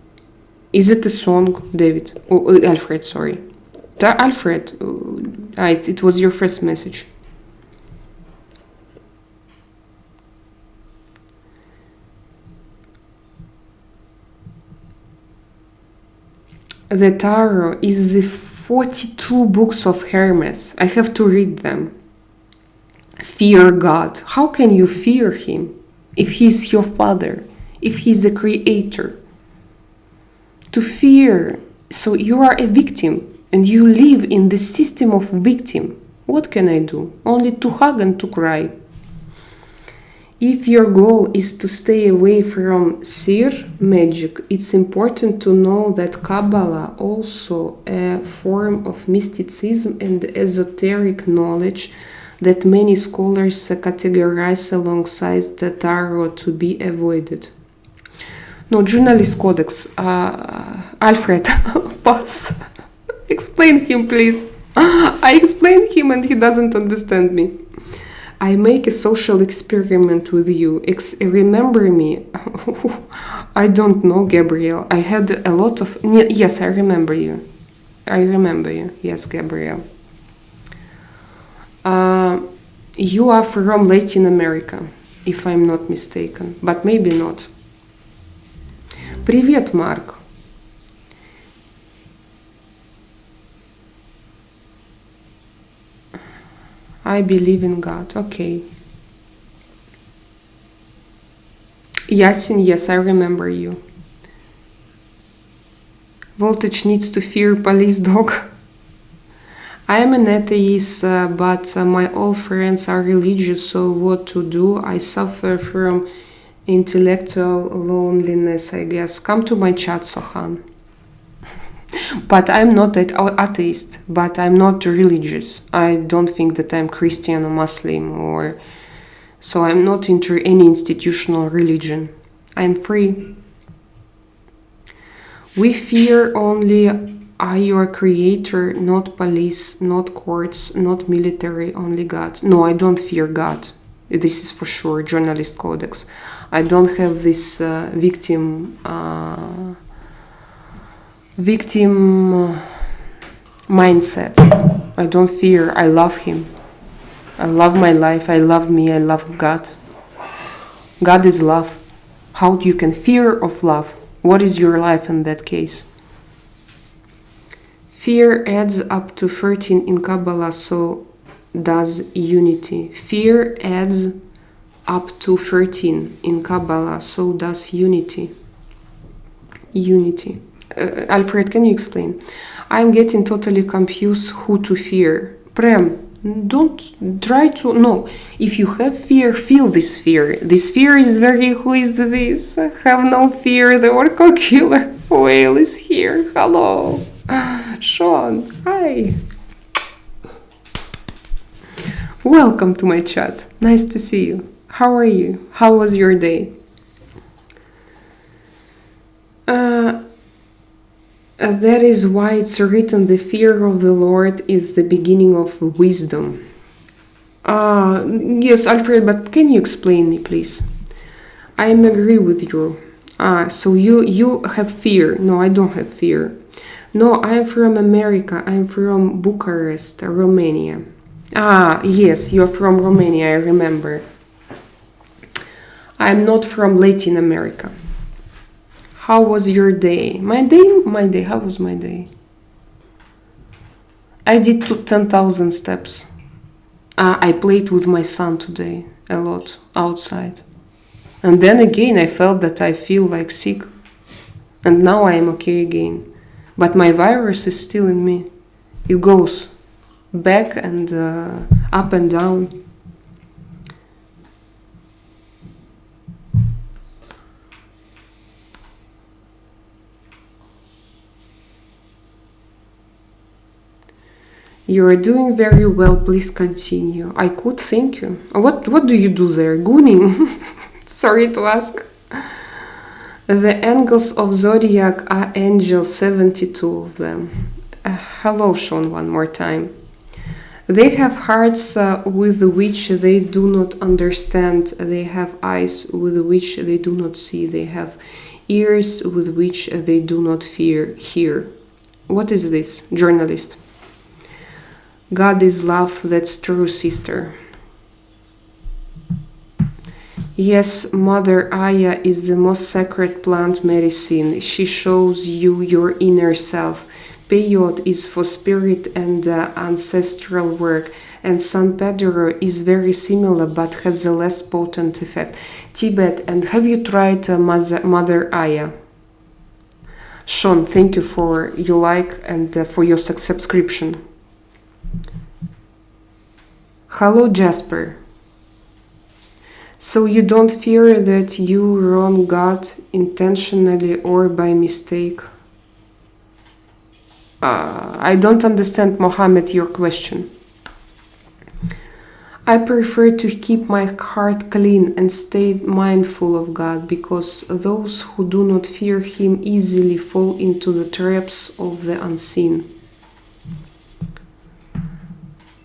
Is it a song, David? Oh, Alfred, sorry. Alfred, it was your first message. The Tarot is the 42 books of Hermes. I have to read them. Fear God. How can you fear him if he's your father, if he's a creator? To fear, so you are a victim. And you live in the system of victim. What can I do? Only to hug and to cry. If your goal is to stay away from seer magic, it's important to know that Kabbalah also a form of mysticism and esoteric knowledge that many scholars categorize alongside the tarot to be avoided. No, journalist codex. Alfred, fast. Explain him, please. I explained him and he doesn't understand me. I make a social experiment with you. Remember me? I don't know, Gabriel. I had a lot of... Yes, I remember you. Yes, Gabriel. You are from Latin America, if I'm not mistaken. But maybe not. Привет, Mark. I believe in God. Okay. Yasin, yes, I remember you. Voltage needs to fear police dog. I am an atheist, but my all friends are religious, so what to do? I suffer from intellectual loneliness, I guess. Come to my chat, Sohan. But I'm not an atheist, but I'm not religious. I don't think that I'm Christian or Muslim or... So I'm not into any institutional religion. I'm free. We fear only your creator, not police, not courts, not military, only God. No, I don't fear God. This is for sure, journalist codex. I don't have this victim mindset. I don't fear. I love him. I love my life. I love me. I love God. God is love. How you can fear of love? What is your life in that case? Fear adds up to 13 in Kabbalah, so does unity. Fear adds up to 13 in Kabbalah, so does unity. Unity. Alfred, can you explain? I'm getting totally confused who to fear. Prem, Don't try to. No, if you have fear, feel this fear. This fear is very. Who is this? Have no fear. The Oracle Killer Whale is here. Hello, Sean. Hi. Welcome to my chat. Nice to see you. How are you? How was your day? That is why it's written, the fear of the Lord is the beginning of wisdom. Yes, Alfred, but can you explain me, please? I agree with you. So you have fear. No, I don't have fear. No, I'm from America. I'm from Bucharest, Romania. Yes, you're from Romania, I remember. I'm not from Latin America. How was your day? My day, how was my day? I did 10,000 steps. I played with my son today, a lot, outside. And then again, I felt that I feel like sick. And now I am okay again. But my virus is still in me. It goes back and up and down. You are doing very well. Please continue. I could, thank you. What do you do there? Gooning? Sorry to ask. The angles of zodiac are angels, 72 of them. Hello, Sean, one more time. They have hearts with which they do not understand. They have eyes with which they do not see. They have ears with which they do not hear. What is this? Journalist. God is love, that's true, sister. Yes, Mother Aya is the most sacred plant medicine. She shows you your inner self. Peyote is for spirit and ancestral work. And San Pedro is very similar but has a less potent effect. Tibet, and have you tried Mother Aya? Sean, thank you for your like and for your subscription. Hello, Jasper. So you don't fear that you wrong God intentionally or by mistake? I don't understand, Mohammed, your question. I prefer to keep my heart clean and stay mindful of God, because those who do not fear Him easily fall into the traps of the unseen.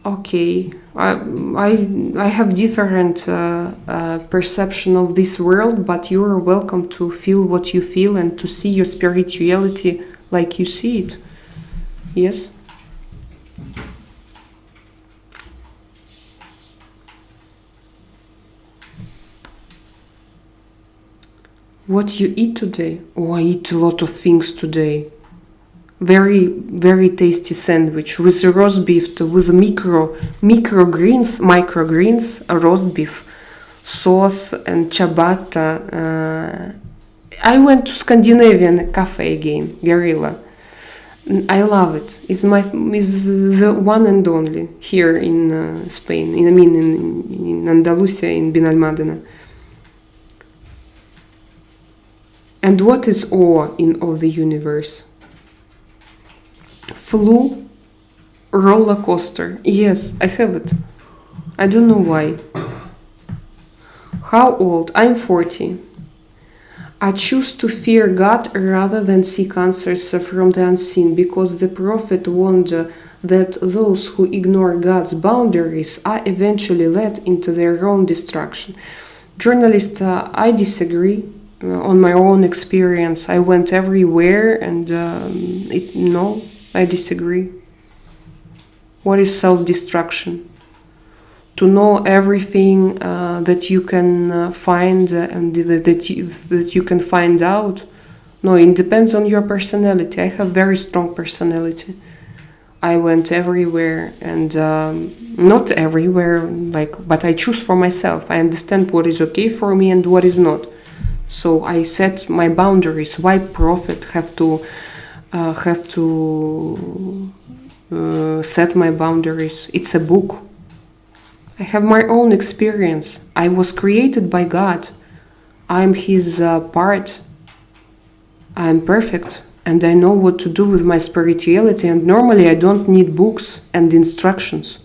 Okay, I have different perception of this world, but you are welcome to feel what you feel and to see your spirituality like you see it. Yes? What you eat today? Oh, I eat a lot of things today. Very, very tasty sandwich with roast beef, with microgreens, roast beef, sauce and ciabatta. I went to Scandinavian cafe again, Guerrilla. I love it. It's the one and only here in Spain. In Andalusia, in Benalmádena. And what is awe of the universe? Flu roller coaster. Yes, I have it. I don't know why. How old? I'm 40. I choose to fear God rather than seek answers from the unseen, because the prophet warned that those who ignore God's boundaries are eventually led into their own destruction. Journalist, I disagree. On my own experience, I went everywhere and no, I disagree. What is self-destruction? To know everything that you can find and that you can find out? No, it depends on your personality. I have very strong personality. I went everywhere and not everywhere, but I choose for myself. I understand what is okay for me and what is not. So I set my boundaries. Why prophet have to set my boundaries? It's a book. I have my own experience. I was created by God. I'm His part. I'm perfect. And I know what to do with my spirituality. And normally I don't need books and instructions.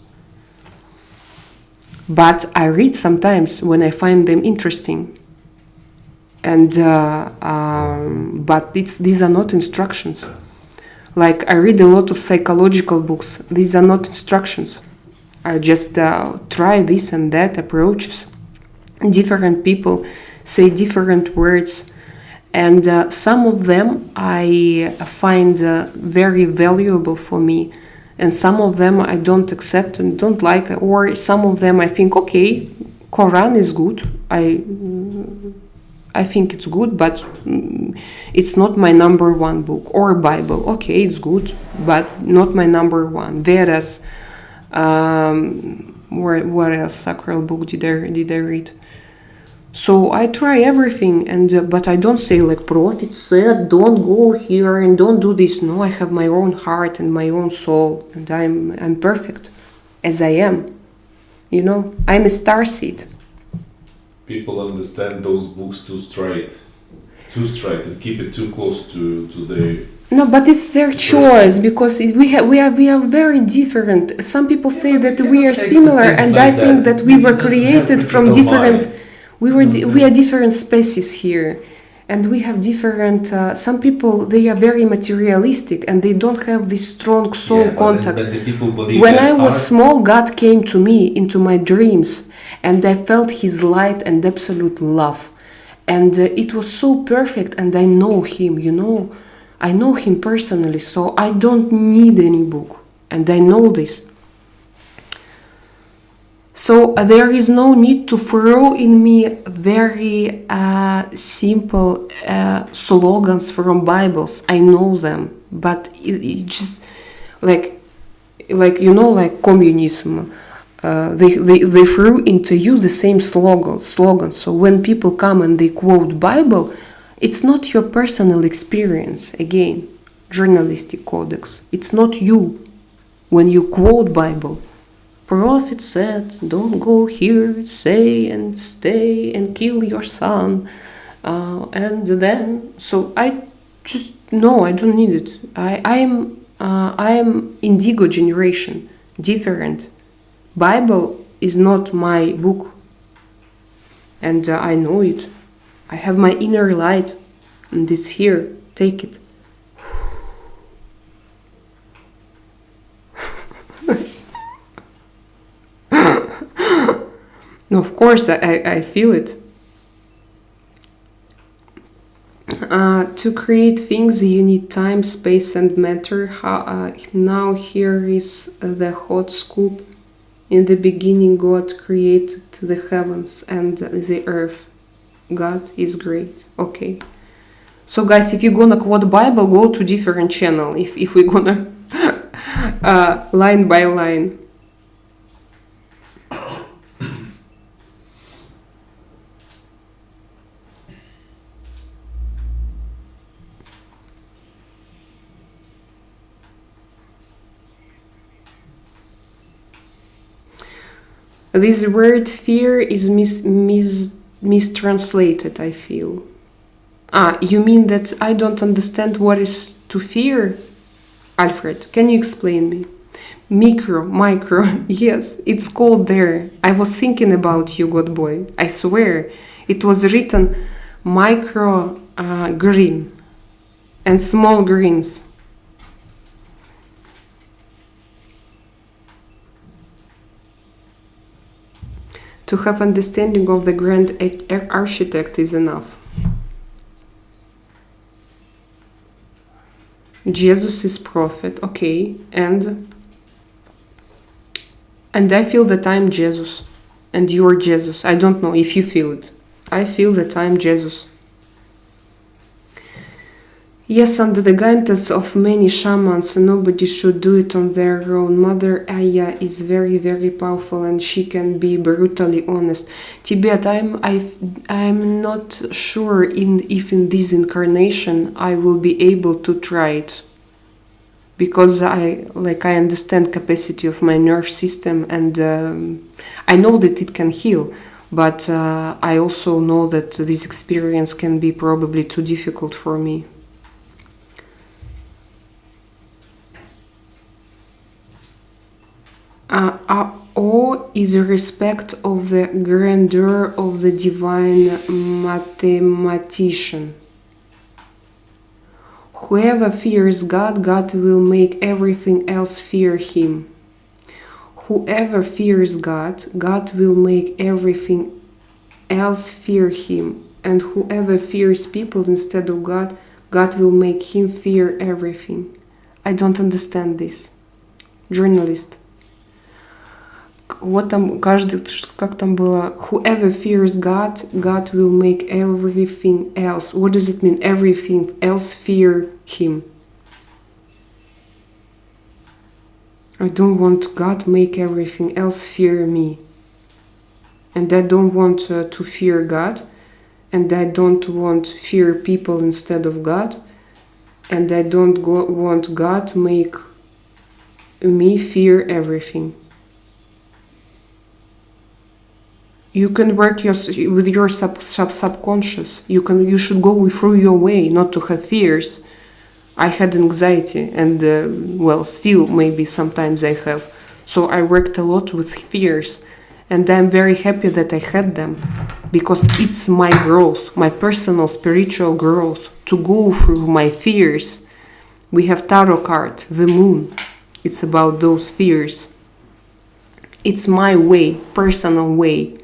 But I read sometimes when I find them interesting. And but these are not instructions. Like I read a lot of psychological books. These are not instructions. I just try this and that approaches. Different people say different words, and some of them I find very valuable for me, and some of them I don't accept and don't like, or some of them I think, okay, Quran is good. I think it's good, but it's not my number one book. Or Bible, okay, it's good, but not my number one. Vedas, what else? Sacral book did I read? So I try everything, and but I don't say like Prophet said, don't go here and don't do this. No, I have my own heart and my own soul, and I'm perfect as I am. You know, I'm a starseed. People understand those books too straight, and keep it too close to the. No, but it's their choice, because we are very different. Some people say that we are similar, and I think that we were created from different. We are different species here, and we have different. Some people, they are very materialistic, and they don't have this strong soul contact. But the people believe when that I was small, God came to me into my dreams, and I felt His light and absolute love, and it was so perfect. And I know Him, you know, I know Him personally, so I don't need any book, and I know this. So there is no need to throw in me very simple slogans from Bibles. I know them, but it just like you know, like communism. They threw into you the same slogan. So when people come and they quote Bible, it's not your personal experience. Again, journalistic codex. It's not you when you quote Bible. Prophet said, don't go here, say and stay and kill your son. And then, so I just, no, I don't need it. I am indigo generation, different. Bible is not my book. And I know it. I have my inner light, and it's here. Take it. No, of course, I feel it. To create things, you need time, space, and matter. Now here is the hot scoop. In the beginning, God created the heavens and the earth. God is great. Okay. So guys, if you're gonna quote Bible, go to different channel. If we're gonna line by line. This word fear is mistranslated, I feel. You mean that I don't understand what is to fear? Alfred, can you explain me? Micro, yes, it's called there. I was thinking about you, God boy. I swear, it was written micro green and small greens. To have understanding of the grand architect is enough. Jesus is prophet, okay, and I feel that I'm Jesus, and you're Jesus. I don't know if you feel it. I feel that I'm Jesus. Yes, under the guidance of many shamans, nobody should do it on their own. Mother Aya is very, very powerful, and she can be brutally honest. Tibet, I'm not sure if in this incarnation I will be able to try it. because I understand capacity of my nerve system, and I know that it can heal, but I also know that this experience can be probably too difficult for me. Awe is a respect of the grandeur of the divine mathematician. Whoever fears God, God will make everything else fear him. Whoever fears God, God will make everything else fear him. And whoever fears people instead of God, God will make him fear everything. I don't understand this. Journalist. Вот там каждый, как там было? Whoever fears God, God will make everything else. What does it mean? Everything else fear him. I don't want God make everything else fear me. And I don't want to fear God. And I don't want fear people instead of God. And I don't want God make me fear everything. You can work with your subconscious. You should go through your way, not to have fears. I had anxiety, and still maybe sometimes I have. So I worked a lot with fears, and I'm very happy that I had them, because it's my growth, my personal spiritual growth, to go through my fears. We have tarot card, the moon. It's about those fears. It's my way, personal way.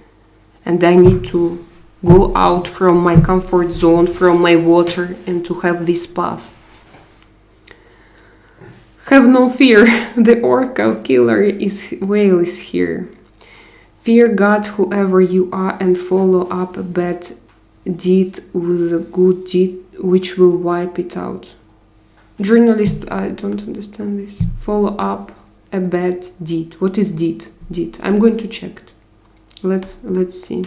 And I need to go out from my comfort zone, from my water, and to have this path. Have no fear, the orca killer whale is here. Fear God, whoever you are, and follow up a bad deed with a good deed, which will wipe it out. Journalist, I don't understand this. Follow up a bad deed. What is deed? Deed. I'm going to check it. Let's see.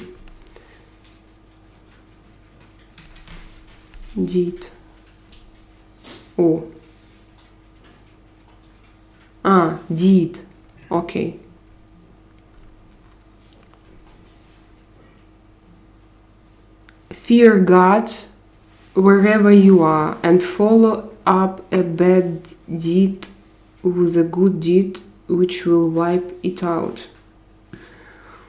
Deed. Oh. Deed. Okay. Fear God wherever you are, and follow up a bad deed with a good deed, which will wipe it out.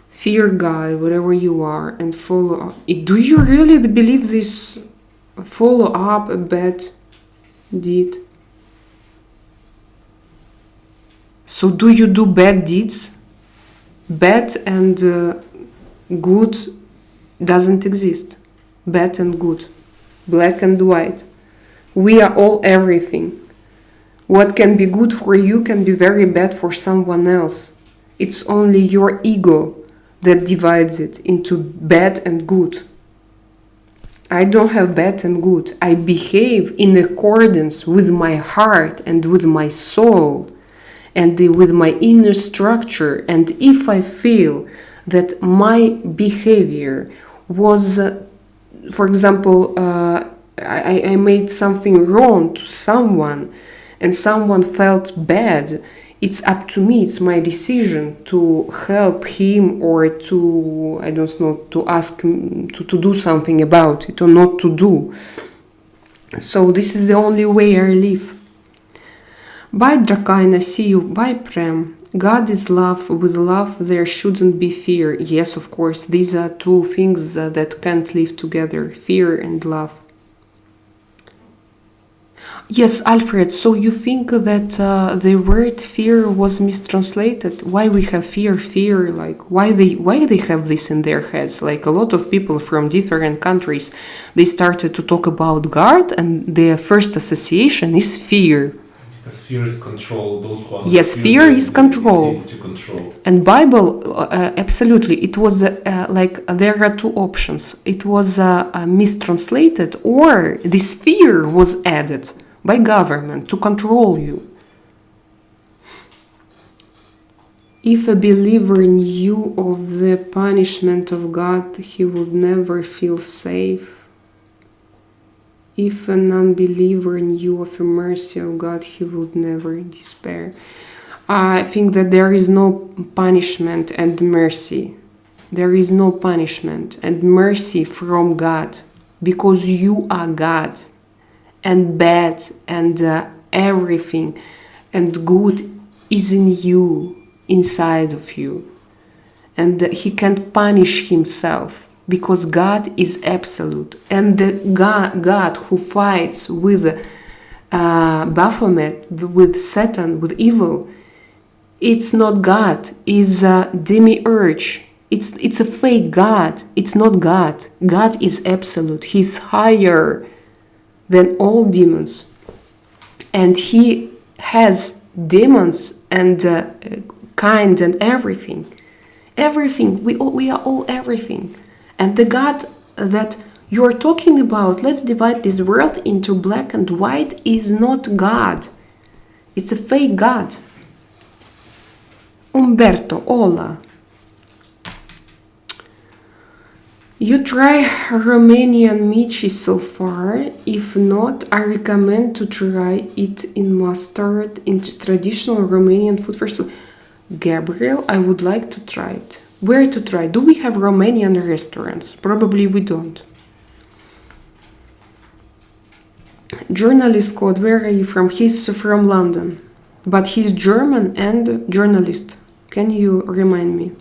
Fear God wherever you are, and follow up. Do you really believe this? Follow up a bad deed. So do you do bad deeds? Bad and good doesn't exist. Bad and good. Black and white. We are all everything. What can be good for you can be very bad for someone else. It's only your ego that divides it into bad and good. I don't have bad and good. I behave in accordance with my heart and with my soul and with my inner structure. And if I feel that my behavior was, for example, I made something wrong to someone and someone felt bad, it's up to me, it's my decision to help him or to, I don't know, to ask him to do something about it or not to do. So this is the only way I live. Bye Drakaina, see you. Bye Prem. God is love. With love there shouldn't be fear. Yes, of course, these are two things that can't live together, fear and love. Yes, Alfred, so you think that the word fear was mistranslated? Why we have fear, like why they have this in their heads? Like a lot of people from different countries, they started to talk about God and their first association is fear. Because fear is control. Those who are yes, fear is control. It's easy to control. And Bible, absolutely, it was like there are two options. It was mistranslated, or this fear was added by government to control you. If a believer knew of the punishment of God, he would never feel safe. If a non-believer knew of the mercy of God, he would never despair. I think that there is no punishment and mercy. There is no punishment and mercy from God, because you are God, and bad and everything and good is in you, inside of you. And he can't punish himself, because God is absolute. And the God who fights with Baphomet, with Satan, with evil, it's not God, it's a demiurge. It's a fake God. It's not God. God is absolute. He's higher than all demons. And he has demons and kind and everything. Everything. We are all everything. And the God that you're talking about, let's divide this world into black and white, is not God. It's a fake God. Umberto, hola. You try Romanian michi so far? If not, I recommend to try it in mustard, in traditional Romanian food first. Gabriel, I would like to try it. Where to try? Do we have Romanian restaurants? Probably we don't. Journalist code, where are you from? He's from London. But he's German and journalist. Can you remind me?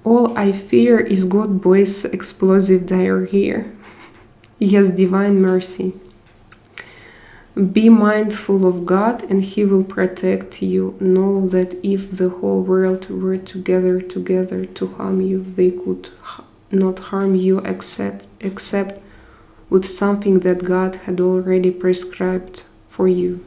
All I fear is God boy's explosive diarrhea. Yes, divine mercy. Be mindful of God and he will protect you. Know that if the whole world were together to harm you, they could not harm you except with something that God had already prescribed for you.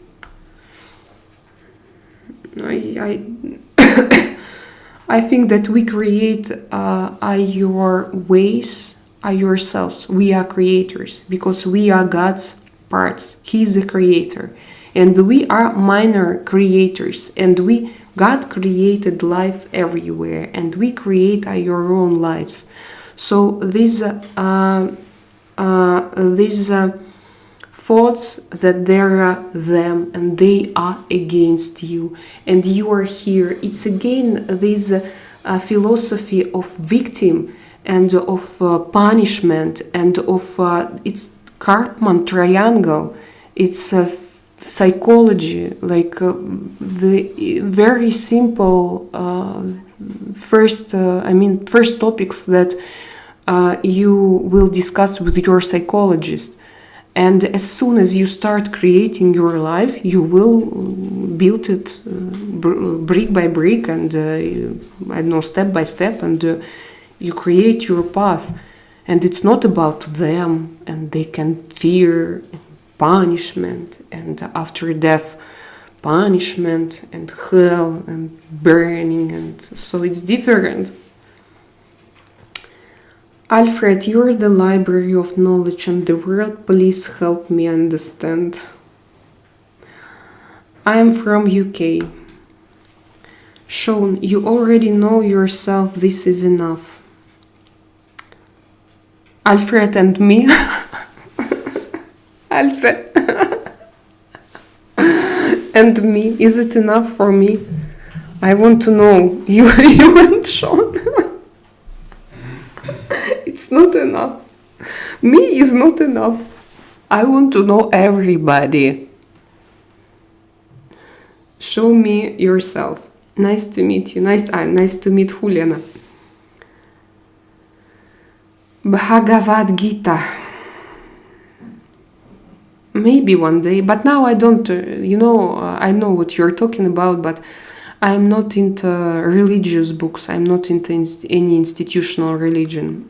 I think that we create your ways, yourselves. We are creators because we are God's parts. He is a creator. And we are minor creators. And God created life everywhere. And we create our own lives. So these thoughts that there are them and they are against you and you are here. It's again this philosophy of victim and of punishment and of it's Karpman triangle. It's psychology, like the very simple first topics that you will discuss with your psychologist. And as soon as you start creating your life, you will build it brick by brick and, step by step, and you create your path. And it's not about them, and they can fear punishment, and after death, punishment, and hell, and burning, and so it's different. Alfred, you're the library of knowledge in the world. Please help me understand. I am from UK. Sean, you already know yourself. This is enough. Alfred and me. Alfred. And me. Is it enough for me? I want to know. You and Sean. It's not enough. Me is not enough. I want to know everybody. Show me yourself. Nice to meet you. Nice to meet Juliana. Bhagavad Gita. Maybe one day, but now I don't, I know what you're talking about, but I'm not into religious books. I'm not into any institutional religion.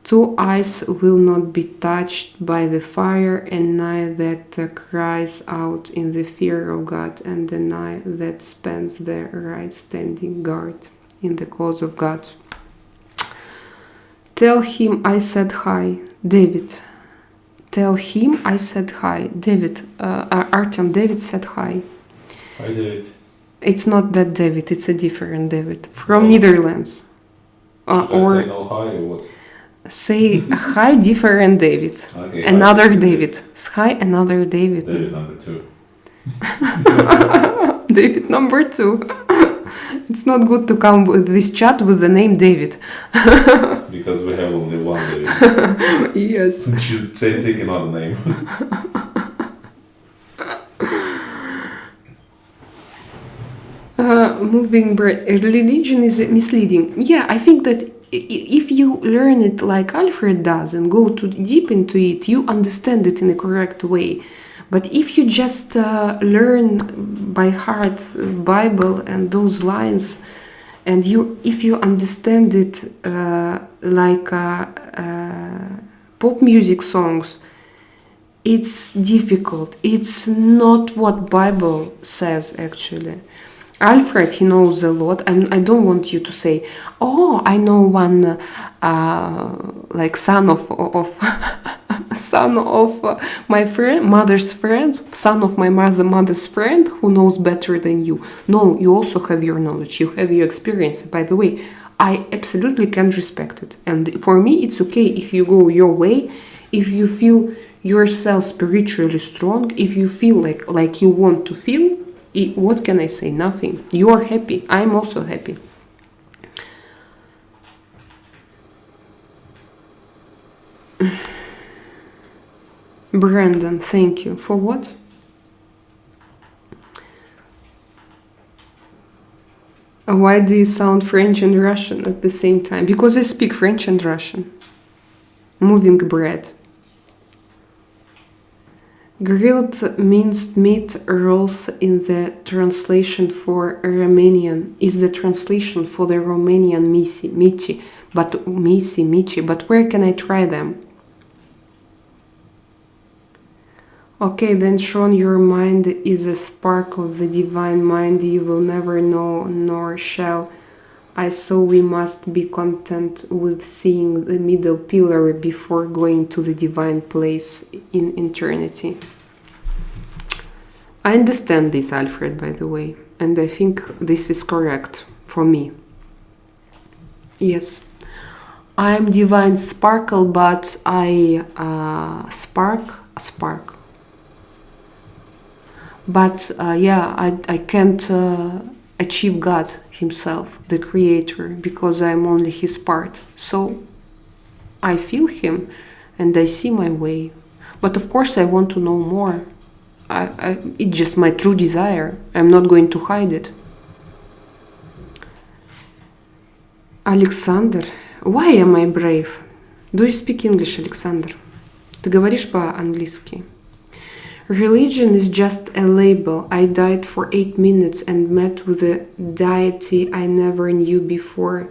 Two eyes will not be touched by the fire, and eye that cries out in the fear of God, and an eye that spends the right standing guard in the cause of God. Tell him I said hi, David. Tell him I said hi, David. Artyom, David said hi. Hi, David. It's not that David, it's a different David from Netherlands. Should I say no hi or what? Say hi, different David. Okay. Another hi, David. Hi, another David. David number 2. David number 2. It's not good to come with this chat with the name David. Because we have only one David. Yes. She's taking another name. Moving bread. Religion is misleading. Yeah, I think that if you learn it like Alfred does and go too deep into it, you understand it in a correct way. But if you just learn by heart Bible and those lines, and if you understand it like pop music songs, it's difficult. It's not what Bible says actually. Alfred, he knows a lot, and I don't want you to say, "Oh, I know one, like son of son of my friend, mother's friend, son of my mother's friend, who knows better than you." No, you also have your knowledge, you have your experience. By the way, I absolutely can respect it, and for me, it's okay if you go your way, if you feel yourself spiritually strong, if you feel like you want to feel. What can I say? Nothing. You are happy. I'm also happy. Brandon, thank you. For what? Why do you sound French and Russian at the same time? Because I speak French and Russian. Moving bread. Grilled minced meat rolls in the translation for Romanian is the translation for the Romanian mici, but where can I try them? Okay, then Sean, your mind is a spark of the divine mind you will never know, nor shall I, so we must be content with seeing the middle pillar before going to the divine place in eternity. I understand this, Alfred, by the way, and I think this is correct for me. Yes. I am divine sparkle, but I spark. But I can't achieve God himself, the creator, because I'm only his part. So I feel him and I see my way. But of course I want to know more. It's just my true desire. I'm not going to hide it. Alexander, why am I brave? Do you speak English, Alexander? Ты говоришь по-английски? Religion is just a label. I died for 8 minutes and met with a deity I never knew before.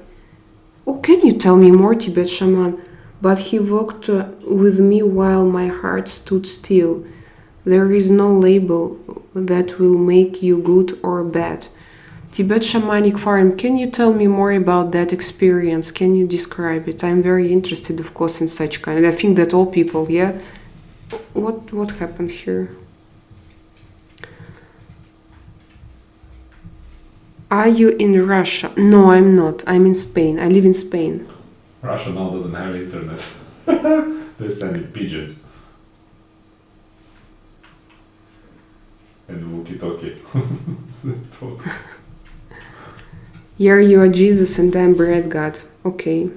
Oh, can you tell me more, Tibet shaman? But he walked with me while my heart stood still. There is no label that will make you good or bad. Tibet Shamanic Farm, can you tell me more about that experience? Can you describe it? I'm very interested, of course, in such kind. I think that all people, yeah? What happened here? Are you in Russia? No, I'm not. I'm in Spain. I live in Spain. Russia now doesn't have internet. They're sending pigeons. And walkie-talkie. Here you are Jesus and I'm bread God. Okay.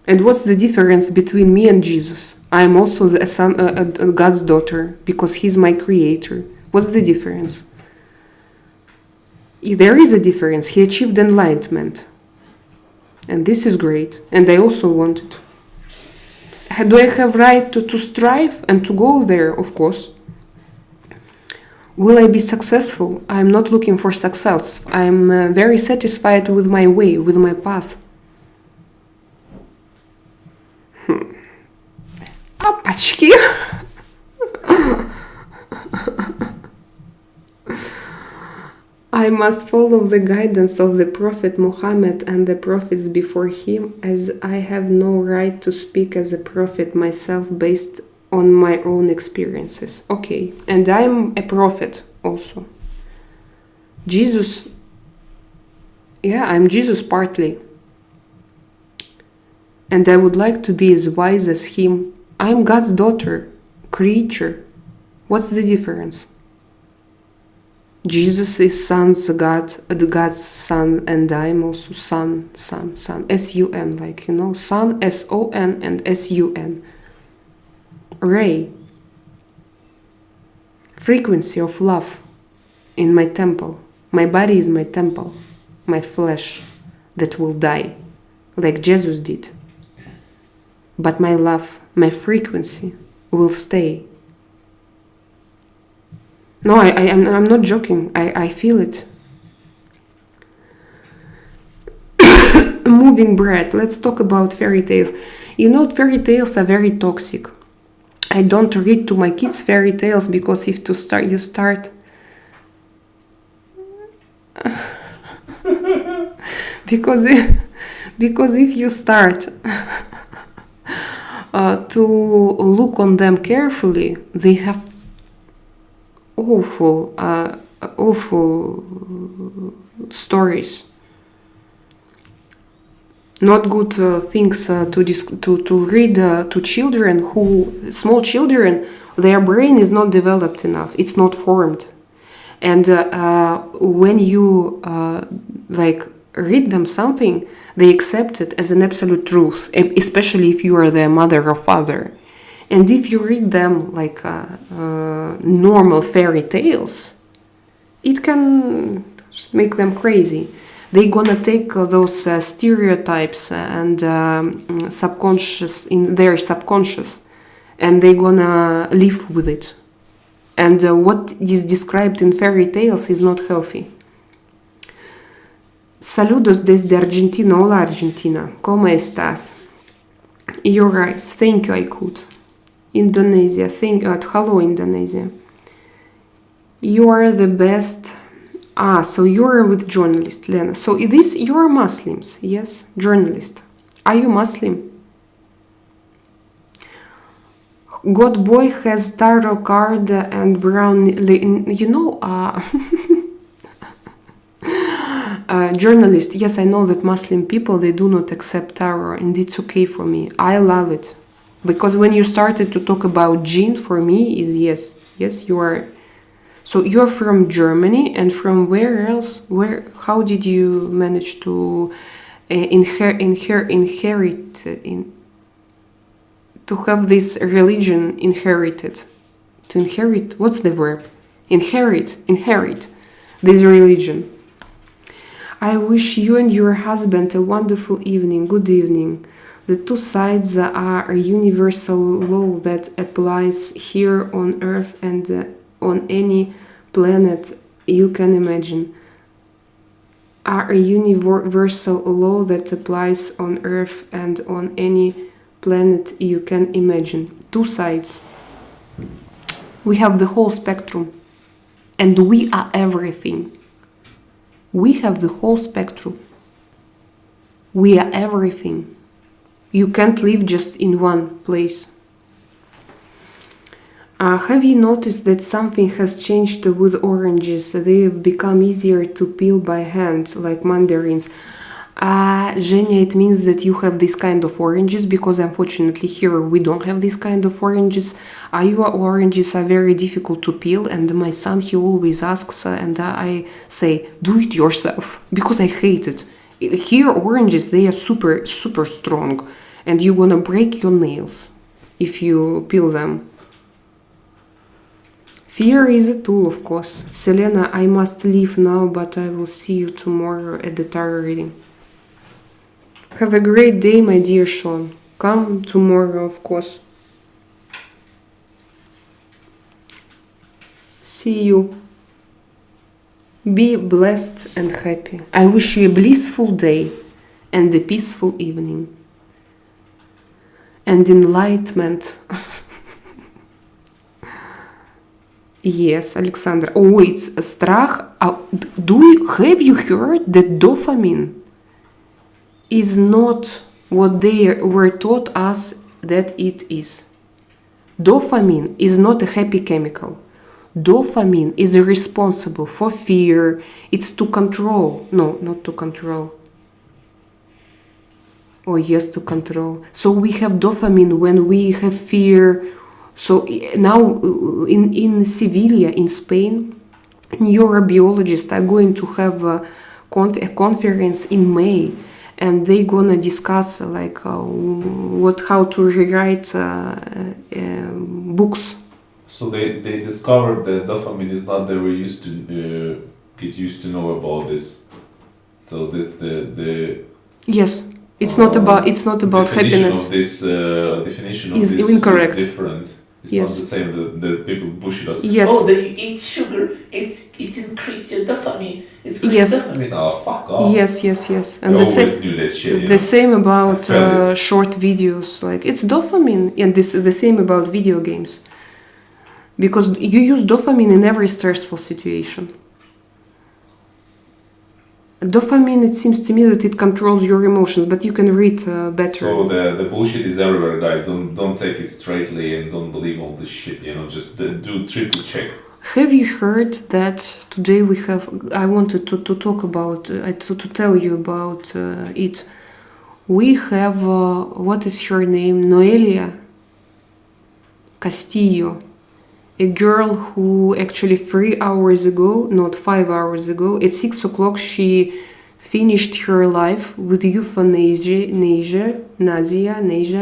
And what's the difference between me and Jesus? I am also a son, God's daughter, because he's my creator. What's the difference? There is a difference. He achieved enlightenment. And this is great. And I also want it. Do I have right to strive and to go there? Of course. Will I be successful? I'm not looking for success. I'm very satisfied with my way, with my path. Опачки! I must follow the guidance of the Prophet Muhammad and the prophets before him, as I have no right to speak as a prophet myself based on my own experiences. Okay, and I'm a prophet also. Jesus, yeah, I'm Jesus partly. and I would like to be as wise as him. I am God's daughter, creature. What's the difference? Jesus is son's God, God's son, and I'm also son, S-U-N, like, you know, son, S-O-N, and S-U-N. Ray. Frequency of love in my temple. My body is my temple, my flesh that will die, like Jesus did. But my love, my frequency will stay. No, I'm not joking. I feel it. Moving bread. Let's talk about fairy tales. You know, fairy tales are very toxic. I don't read to my kids fairy tales because if you start because if you start to look on them carefully, they have awful stories. Not good things to read to children small children. Their brain is not developed enough. It's not formed. And when you read them something, they accept it as an absolute truth, especially if you are their mother or father. And if you read them like normal fairy tales, it can make them crazy. They're gonna take those stereotypes and subconscious in their subconscious, and they're gonna live with it. And what is described in fairy tales is not healthy. Saludos desde Argentina. Hola Argentina. ¿Cómo estás? You're right. Thank you, I could. Indonesia. Hello, Indonesia. You are the best. So you're with journalist, Lena. So you're Muslims, yes? Journalist. Are you Muslim? God boy has tarot card and brown, you know, journalist. Yes, I know that Muslim people, they do not accept tarot, and it's okay for me. I love it. Because when you started to talk about jinn, for me is yes, you are. So you're from Germany, and from where else? How did you manage to to have this religion inherited? To inherit, what's the verb? Inherit this religion. I wish you and your husband a wonderful evening. Good evening. The two sides are a universal law that applies here on Earth and on any planet you can imagine. Are a universal law that applies on Earth and on any planet you can imagine. Two sides. We have the whole spectrum, and we are everything. We have the whole spectrum. We are everything. You can't live just in one place. Have you noticed that something has changed with oranges? They have become easier to peel by hand, like mandarins. Zhenya, it means that you have this kind of oranges, because unfortunately here we don't have this kind of oranges. Your oranges are very difficult to peel, and my son, he always asks, and I say, do it yourself, because I hate it. Here oranges, they are super strong, and you're gonna break your nails if you peel them. Fear is a tool, of course. Selena, I must leave now, but I will see you tomorrow at the tarot reading. Have a great day, my dear Sean. Come tomorrow, of course. See you. Be blessed and happy. I wish you a blissful day and a peaceful evening. And enlightenment. Yes, Alexander. Oh, it's a strach. Have you heard that dopamine is not what they were taught us that it is? Dopamine is not a happy chemical. Dopamine is responsible for fear. It's to control. No, not to control. Oh yes, to control. So we have dopamine when we have fear. So now in Sevilla, in Spain, neurobiologists are going to have a conference in May, and they gonna discuss like how to rewrite books. So they discovered that dopamine is not that we used to get used to know about this. So this the Yes, it's not about definition happiness. of this definition of Is this incorrect. is different. It's Yes. not the same. The people bullshit us. Yes. Oh, they eat sugar. It increases your dopamine. It's Yes. dopamine. Oh, fuck off. Yes. I And always knew that shit. You the know? same about I felt it. short videos. Like it's dopamine, and this is the same about video games. Because you use dopamine in every stressful situation. Dopamine, it seems to me that it controls your emotions, but you can read better. So the bullshit is everywhere, guys. Don't take it straightly and don't believe all this shit. You know, just do triple check. Have you heard that today we have? I wanted to talk about to tell you about it. We have what is her name? Noelia Castillo, a girl who actually 3 hours ago, not 5 hours ago, at 6 o'clock she finished her life with euthanasia,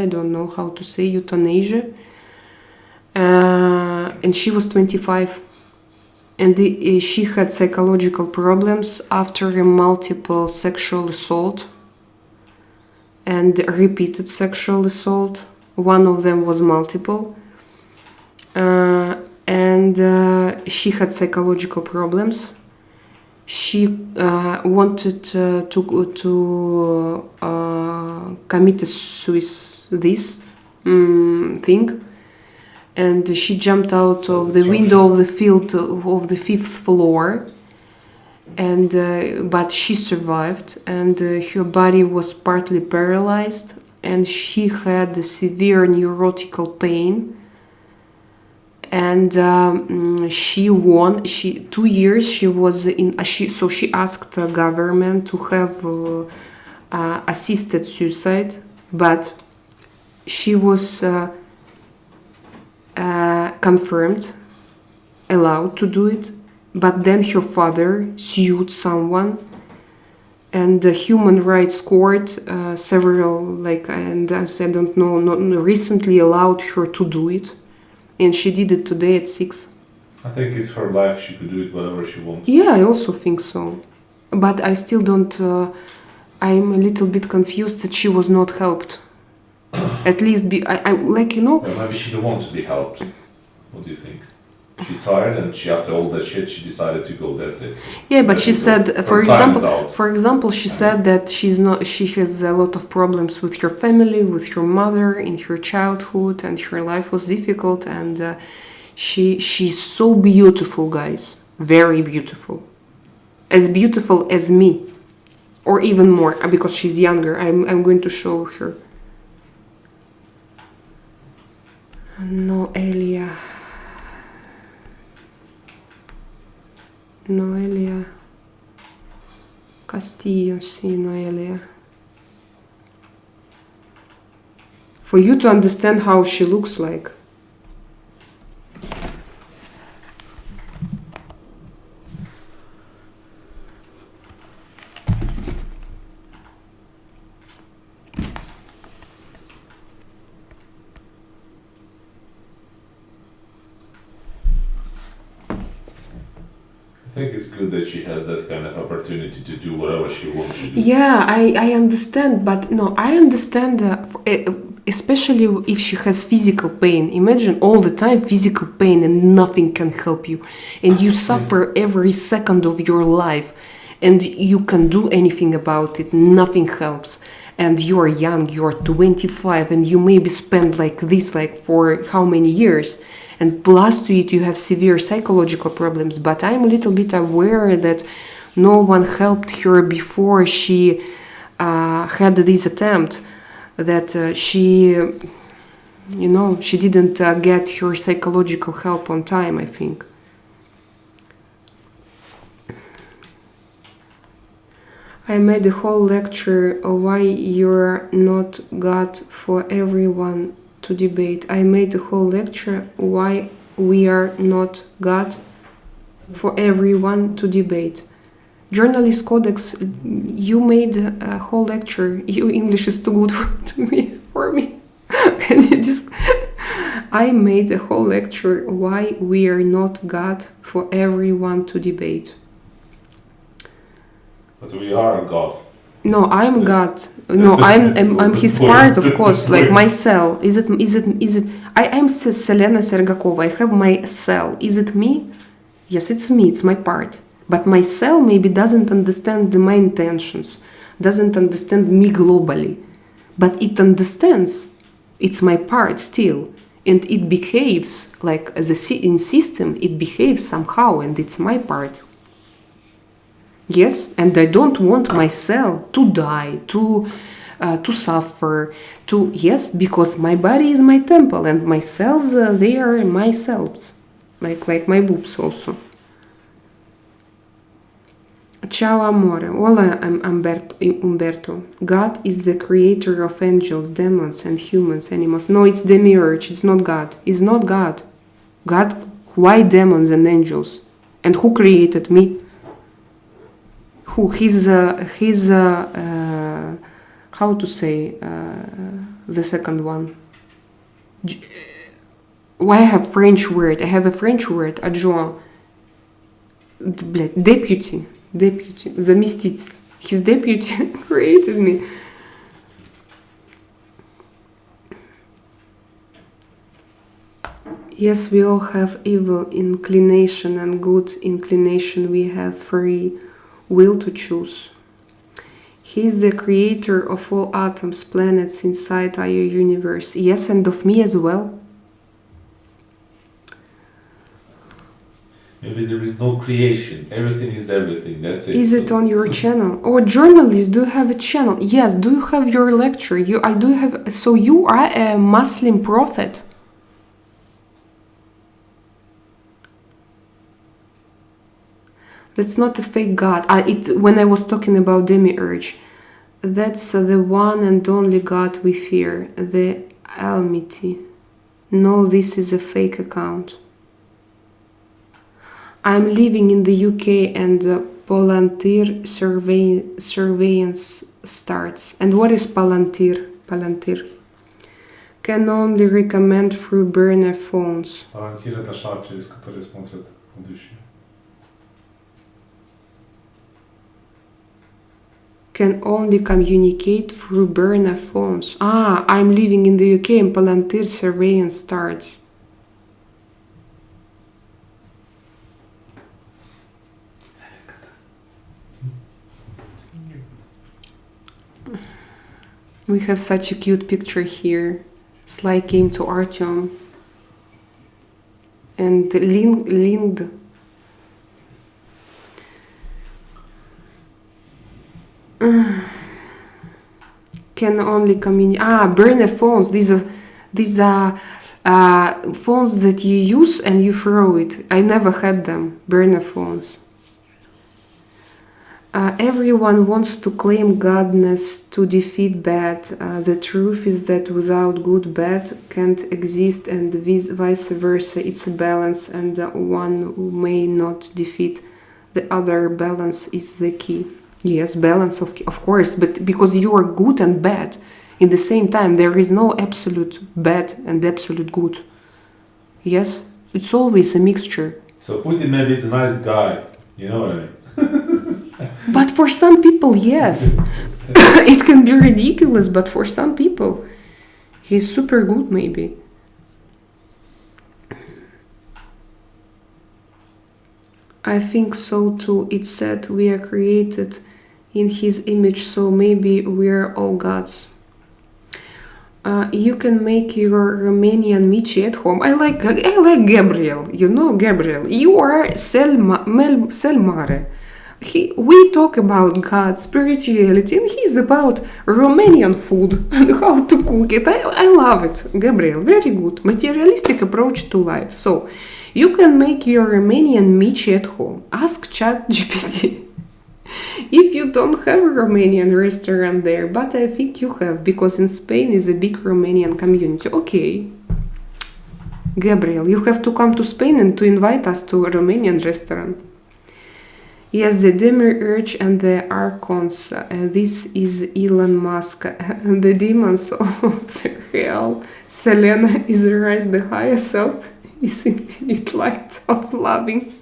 I don't know how to say euthanasia, and she was 25, and she had psychological problems after a multiple sexual assault and repeated sexual assault. One of them was multiple. And she had psychological problems. She wanted to commit a suicide thing, and she jumped out of the window of the field of the 5th floor, and but she survived, and her body was partly paralyzed, and she had severe neurotical pain. And she won. 2 years she was in. So she asked the government to have assisted suicide, but she was confirmed, allowed to do it. But then her father sued someone, and the Human Rights Court, several and I don't know, not recently allowed her to do it. And she did it today at 6. I think it's her life. She could do it whatever she wants. Yeah, I also think so. But I still don't... I'm a little bit confused that she was not helped. At least, maybe she don't want to be helped. What do you think? She tired, and after all that shit, she decided to go. That's it. Yeah, but she said, for example, she said that she has a lot of problems with her family, with her mother in her childhood, and her life was difficult. And she's so beautiful, guys, very beautiful, as me, or even more, because she's younger. I'm going to show her. Noelia Castillo, Noelia. For you to understand how she looks like. I think it's good that she has that kind of opportunity to do whatever she wants to do. Yeah, I understand, but no, I understand, especially if she has physical pain. Imagine all the time physical pain and nothing can help you. And you suffer every second of your life and you can do anything about it. Nothing helps. And you are young, you are 25, and you maybe spend like this for how many years? And plus to it, you have severe psychological problems. But I'm a little bit aware that no one helped her before she had this attempt. That she didn't get her psychological help on time, I think. I made a whole lecture why you're not God for everyone to debate. I made a whole lecture why we are not God for everyone to debate. Journalist Codex, you made a whole lecture. Your English is too good for me. Can you just... I made a whole lecture why we are not God for everyone to debate. But we are God. No, I'm God. No, I'm his part, of course. Like my cell. Is it? I'm Selena Sergakova. I have my cell. Is it me? Yes, it's me. It's my part. But my cell maybe doesn't understand my intentions, doesn't understand me globally, but it understands. It's my part still, and it behaves like as in system. It behaves somehow, and it's my part. Yes, and I don't want my cell to die, to suffer, because my body is my temple, and my cells they are my selves, like my boobs also. Ciao amore. Hola, I'm Umberto. God is the creator of angels, demons, and humans, animals. No, it's demiurge. It's not God. It's not God. God, why demons and angels? And who created me? Who? He's how to say the second one? Why I have French word? I have a French word. Adjoint. Deputy. Заместитель. His deputy created me. Yes, we all have evil inclination and good inclination. We have free will to choose. He is the creator of all atoms, planets inside our universe. Yes, and of me as well. Maybe there is no creation. Everything is everything. That's it. Is it on your channel? Oh, journalist, do you have a channel? Yes. Do you have your lecture? I do have. So you are a Muslim prophet. That's not a fake God. When I was talking about demiurge, that's the one and only God we fear, the Almighty. No, this is a fake account. I'm living in the UK and Palantir surveillance starts. And what is Palantir? Palantir. Can only recommend through burner phones. Palantir это шар, через который смотрят будущее. Can only communicate through burner phones. I'm living in the UK and Palantir surveillance starts. We have such a cute picture here. Sly came to Artyom and Lind. Can only communicate. Burner phones. These are phones that you use and you throw it. I never had them. Burner phones. Everyone wants to claim godness to defeat bad. The truth is that without good, bad can't exist, and vice versa. It's a balance, and one may not defeat the other. Balance is the key. Yes, balance of course, but because you are good and bad in the same time, there is no absolute bad and absolute good. Yes, it's always a mixture. So Putin maybe is a nice guy, you know what I mean? But for some people, yes. It can be ridiculous, but for some people, he's super good, maybe. I think so too. It said we are created in his image, so maybe we're all gods. You can make your Romanian Michi at home. I like Gabriel. You know Gabriel. You are Selmare. We talk about God, spirituality, and he's about Romanian food and how to cook it. I love it, Gabriel. Very good. Materialistic approach to life. So, you can make your Romanian Michi at home. Ask ChatGPT. If you don't have a Romanian restaurant there, but I think you have, because in Spain is a big Romanian community. Okay. Gabriel, you have to come to Spain and to invite us to a Romanian restaurant. Yes, the Demiurge and the Archons. This is Elon Musk. The demons of the real Selena is right. The higher self is infinite light of loving,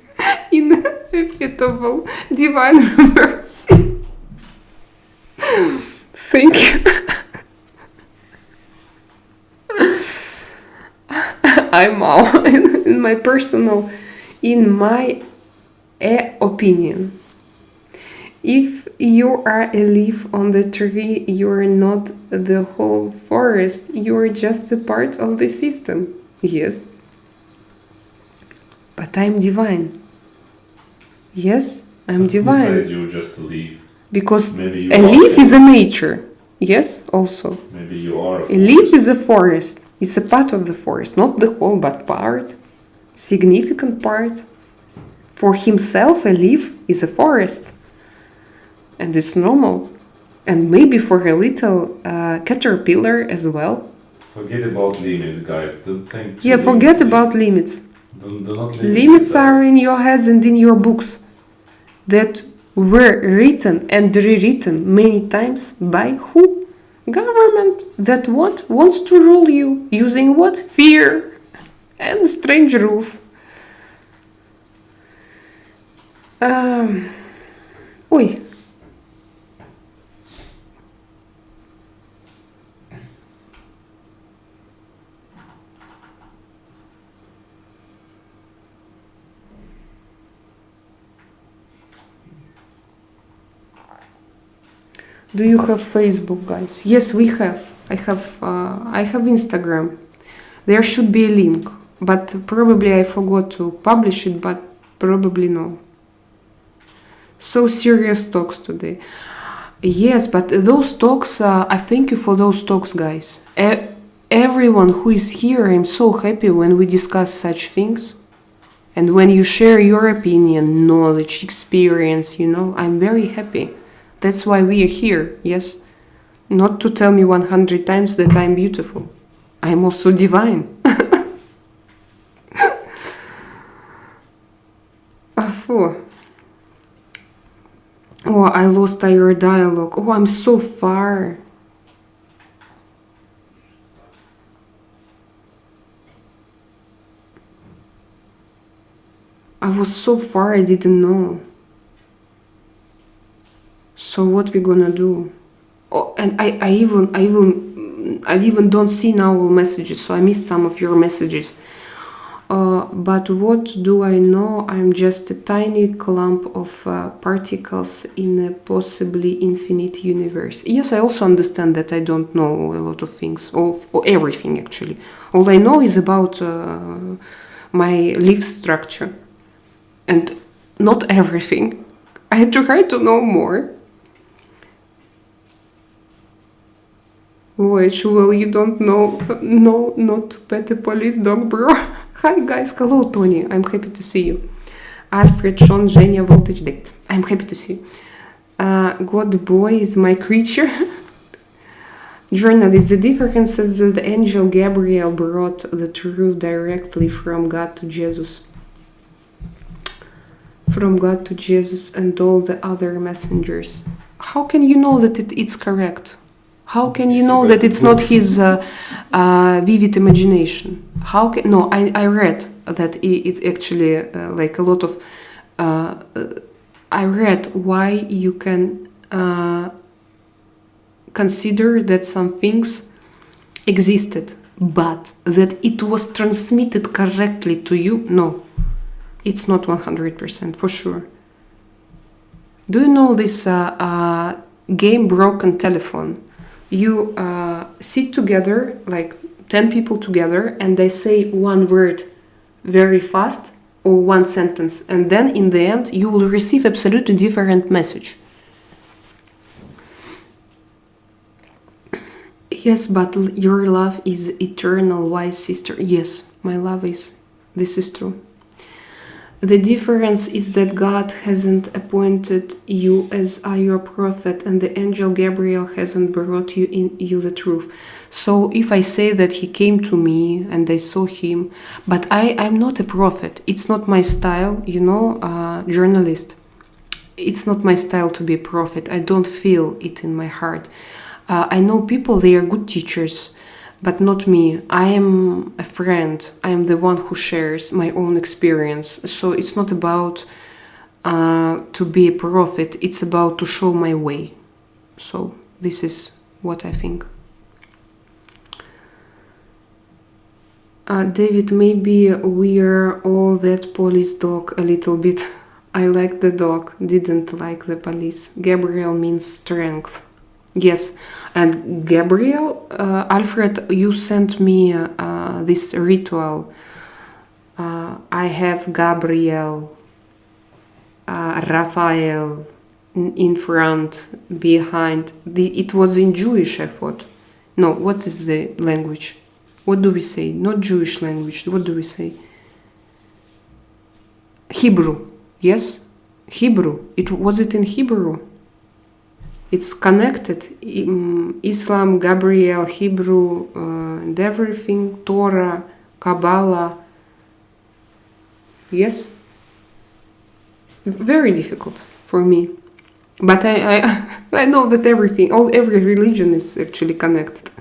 inevitable divine mercy. Thank you. I'm all in my personal, in my opinion. If you are a leaf on the tree, you are not the whole forest. You are just a part of the system. Yes. But I'm divine. Yes, I'm divine. Who says you're just a leaf? Because Maybe you a are leaf a- is a nature. Yes, also. Maybe you are. A leaf is a forest. It's a part of the forest. Not the whole, but part. Significant part. For himself, a leaf is a forest. And it's normal. And maybe for a little caterpillar as well. Forget about limits, guys. Don't think. Yeah, forget about limits. Do not limit Limits yourself. are in your heads and in your books that were written and rewritten many times by who? Government that what? Wants to rule you. Using what? Fear and strange rules. Oi. Do you have Facebook, guys? Yes, we have. I have Instagram. There should be a link, but probably I forgot to publish it, but probably no. So serious talks today. Yes, but those talks, I thank you for those talks, guys. Everyone who is here, I'm so happy when we discuss such things. And when you share your opinion, knowledge, experience, I'm very happy. That's why we are here, yes? Not to tell me 100 times that I'm beautiful. I'm also divine. Oh, I lost your dialogue. Oh, I'm so far. I was so far, I didn't know. So what we gonna do? Oh, and I even don't see now all messages, so I missed some of your messages. But what do I know? I'm just a tiny clump of particles in a possibly infinite universe. Yes, I also understand that I don't know a lot of things, or everything actually. All I know is about my leaf structure, and not everything. I try to know more. Wait, well, you don't know, no, not pet a police dog, bro. Hi guys, hello Tony, I'm happy to see you. Alfred, Sean, Zhenya, Voltage Date. I'm happy to see you. God boy is my creature. Journalist, the difference is that the angel Gabriel brought the truth directly from God to Jesus. From God to Jesus and all the other messengers. How can you know that it's correct? How can you know that it's not his vivid imagination? How can I read that it's actually like a lot of. I read why you can consider that some things existed, but that it was transmitted correctly to you. No, it's not 100% for sure. Do you know this game Broken Telephone? You sit together, like 10 people together, and they say one word very fast or one sentence, and then in the end you will receive absolutely different message. Yes, but your love is eternal, wise sister. Yes, my love is. This is true. The difference is that God hasn't appointed you as your prophet, and the angel Gabriel hasn't brought you the truth. So if I say that he came to me and I saw him, but I'm not a prophet. It's not my style, journalist. It's not my style to be a prophet. I don't feel it in my heart. I know people, they are good teachers, but not me. I am a friend. I am the one who shares my own experience. So it's not about to be a prophet. It's about to show my way. So this is what I think. David, maybe we're all that police dog a little bit. I like the dog, didn't like the police. Gabriel means strength. Yes, and Gabriel, Alfred, you sent me this ritual. I have Gabriel, Raphael in front, behind. It was in Jewish, I thought. No, what is the language? What do we say? Not Jewish language. What do we say? Hebrew. Yes? Hebrew. Was it in Hebrew? It's connected. Islam, Gabriel, Hebrew, and everything. Torah, Kabbalah. Yes? Very difficult for me. But I know that every religion is actually connected.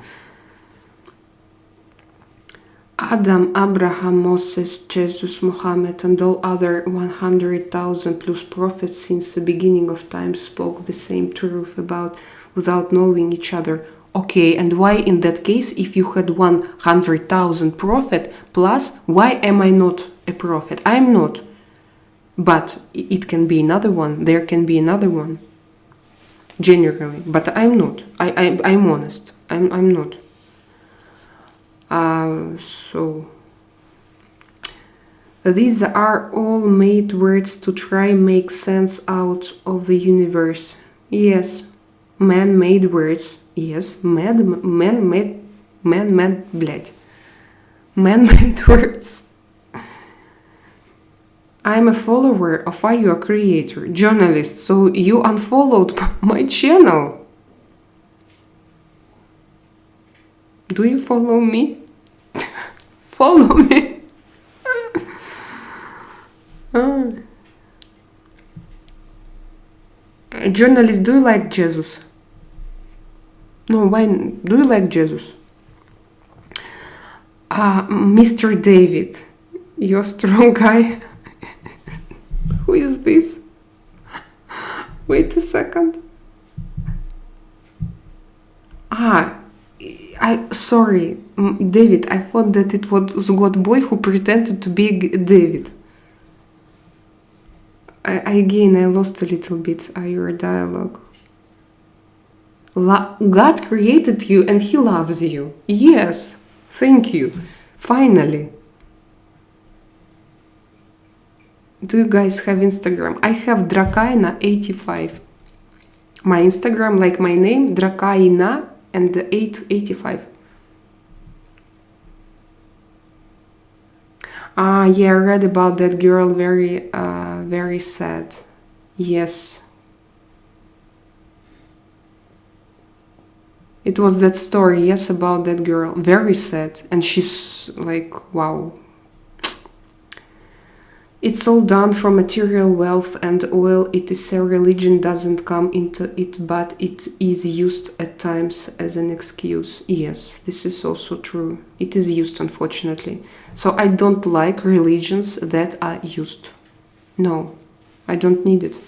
Adam, Abraham, Moses, Jesus, Muhammad, and all other 100,000 plus prophets since the beginning of time spoke the same truth without knowing each other. Okay, and why in that case, if you had 100,000 prophet plus, why am I not a prophet? I am not. But it can be another one. There can be another one. Generally, but I'm not. I'm honest. I'm not. So these are all made words to try make sense out of the universe. Yes, man-made words. Yes, man-made words. I'm a follower of you, a creator, journalist. So you unfollowed my channel. Do you follow me? Follow me. Journalist, do you like Jesus? No, why? Do you like Jesus? Mr. David, you're a strong guy. Who is this? Wait a second. Sorry, David, I thought that it was God boy who pretended to be David. I lost a little bit your dialogue. God created you and he loves you. Yes, thank you. Finally. Do you guys have Instagram? I have Drakaina85. My Instagram, like my name, Drakaina and 885. Yeah, I read about that girl. Very sad. Yes. It was that story, yes, about that girl. Very sad. And she's like, wow. It's all done for material wealth and oil. It is a religion doesn't come into it, but it is used at times as an excuse. Yes, this is also true. It is used, unfortunately. So I don't like religions that are used. No, I don't need it.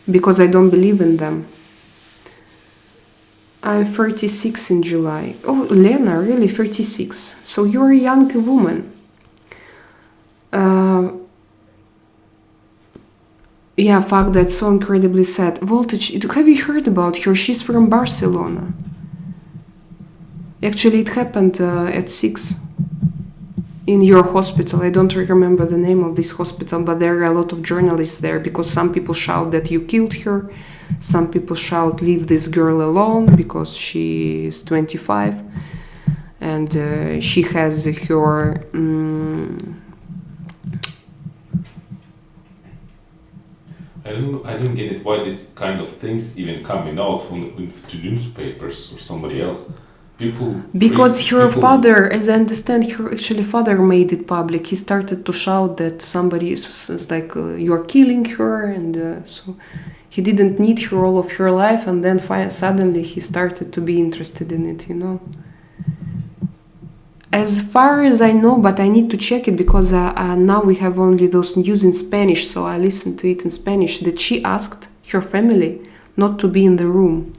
Because I don't believe in them. I'm 36 in July. Oh, Lena, really 36. So you're a young woman. Yeah, fuck, that's so incredibly sad. Voltage, have you heard about her? She's from Barcelona. Actually, it happened at 6 in your hospital. I don't remember the name of this hospital, but there are a lot of journalists there because some people shout that you killed her. Some people shout, leave this girl alone because she is 25 and she has her I don't get it. Why this kind of things even coming out to newspapers or somebody else? Because her father, as I understand, her actually father made it public. He started to shout that somebody is like, you're killing her, and so he didn't need her all of her life, and then suddenly he started to be interested in it, you know. As far as I know, but I need to check it because now we have only those news in Spanish, so I listened to it in Spanish, that she asked her family not to be in the room.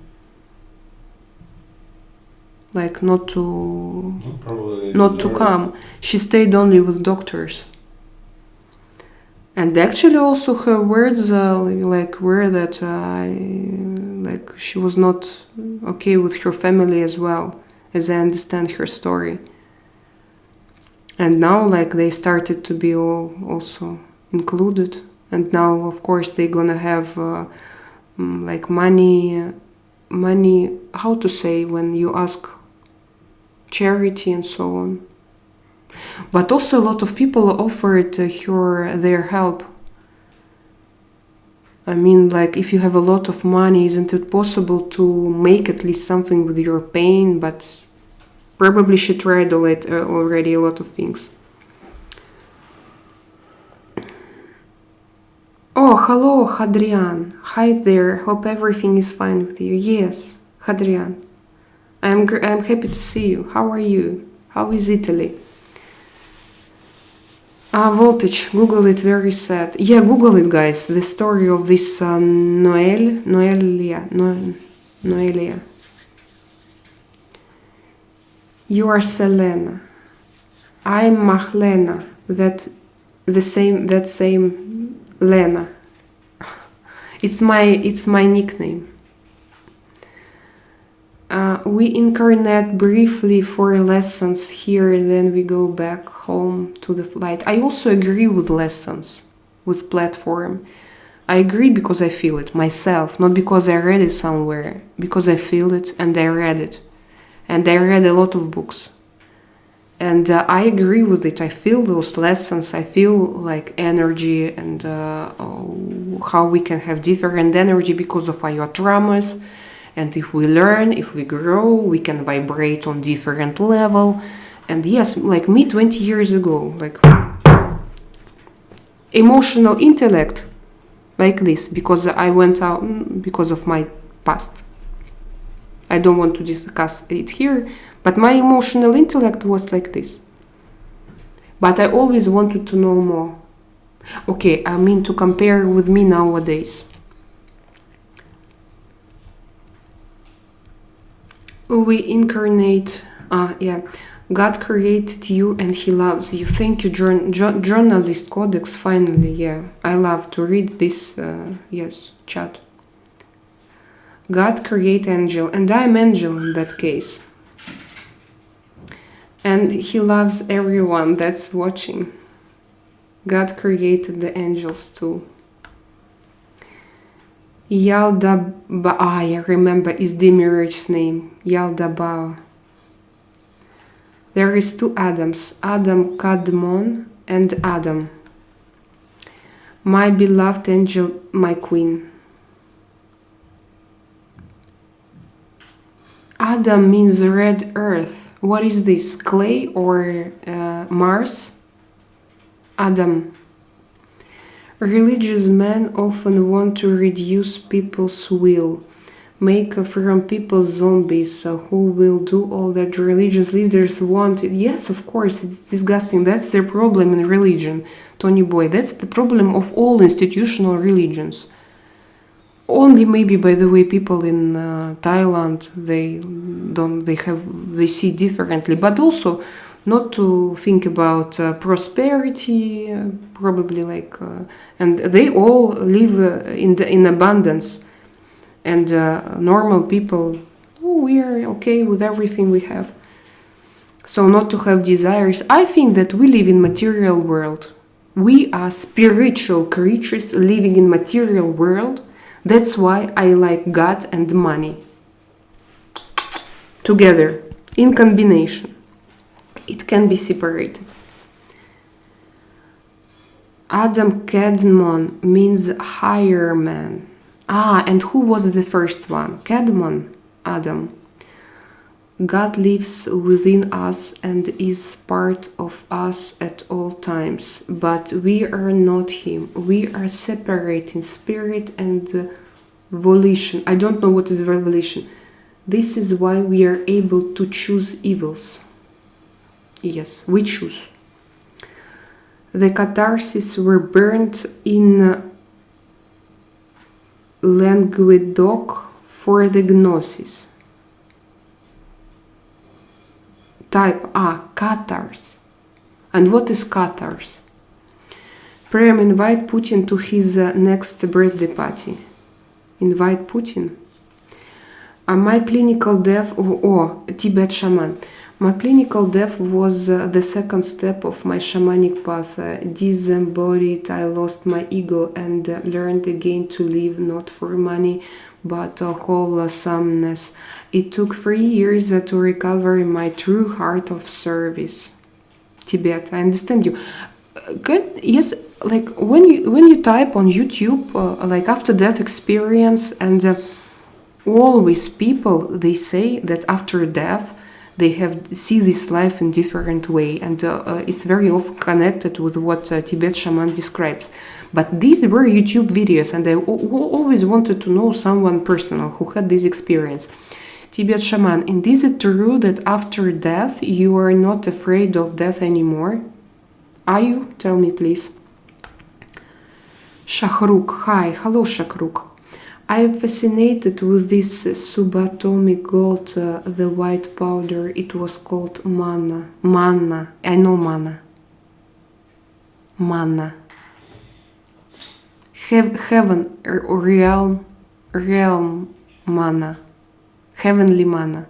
Like not to come. She stayed only with doctors. And actually also her words were that like she was not okay with her family as well, as I understand her story. And now like they started to be all also included. And now of course they're gonna have like money, how to say, when you ask charity and so on. But also a lot of people offered her their help. I mean, like, if you have a lot of money, isn't it possible to make at least something with your pain? But probably she tried already a lot of things. Oh, hello, Hadrian. Hi there. Hope everything is fine with you. Yes, Hadrian. I'm happy to see you. How are you? How is Italy? Voltage. Google it. Very sad. Yeah, Google it, guys. The story of this Noelia. You are Selena. I'm Mahlena. That same Lena. It's my nickname. We incarnate briefly for lessons here, then we go back home to the flight. I also agree with lessons, with platform. I agree because I feel it myself, not because I read it somewhere, because I feel it and I read it. And I read a lot of books. And I agree with it. I feel those lessons. I feel like energy and how we can have different energy because of our traumas. And if we learn, if we grow, we can vibrate on different level. And yes, like me 20 years ago, like emotional intellect, like this, because I went out because of my past. I don't want to discuss it here, but my emotional intellect was like this. But I always wanted to know more. Okay, I mean to compare with me nowadays. We incarnate, God created you and He loves you. Thank you, Journalist Codex, finally, yeah. I love to read this, chat. God create angel, and I'm angel in that case. And He loves everyone that's watching. God created the angels too. Yaldaba, I remember is Demiurge's name, Yaldaba. There is two Adams, Adam Kadmon and Adam. My beloved angel, my queen. Adam means red earth. What is this, clay or Mars? Adam. Religious men often want to reduce people's will, make from people zombies who will do all that religious leaders want. Yes, of course, it's disgusting. That's their problem in religion, Tony Boy. That's the problem of all institutional religions. Only maybe, by the way, people in Thailand, they see differently, but also not to think about prosperity, probably like, and they all live in abundance, and normal people, we are okay with everything we have. So not to have desires. I think that we live in material world. We are spiritual creatures living in material world. That's why I like God and money together, in combination. It can be separated. Adam Kadmon means higher man. And who was the first one? Kadmon, Adam. God lives within us and is part of us at all times, but we are not Him. We are separate in spirit and volition. I don't know what is volition. This is why we are able to choose evils. Yes, we choose. The catharsis were burned in Languedoc for the Gnosis. Type A, cathars. And what is cathars? Prem, invite Putin to his next birthday party. Invite Putin. My clinical death, Tibet shaman. My clinical death was the second step of my shamanic path. Disembodied, I lost my ego and learned again to live not for money but wholesomeness. It took 3 years to recover my true heart of service. Tibet, I understand you. Good, yes, like when you type on YouTube, like after death experience, and always people, they say that after death they see this life in different way, and it's very often connected with what Tibet shaman describes. But these were YouTube videos, and I always wanted to know someone personal who had this experience. Tibet shaman, and is it true that after death you are not afraid of death anymore? Are you? Tell me, please. Shahrukh, hi, hello Shahrukh. I am fascinated with this subatomic gold, the white powder. It was called manna. Manna. I know manna. Manna. Heaven, realm manna. Heavenly manna.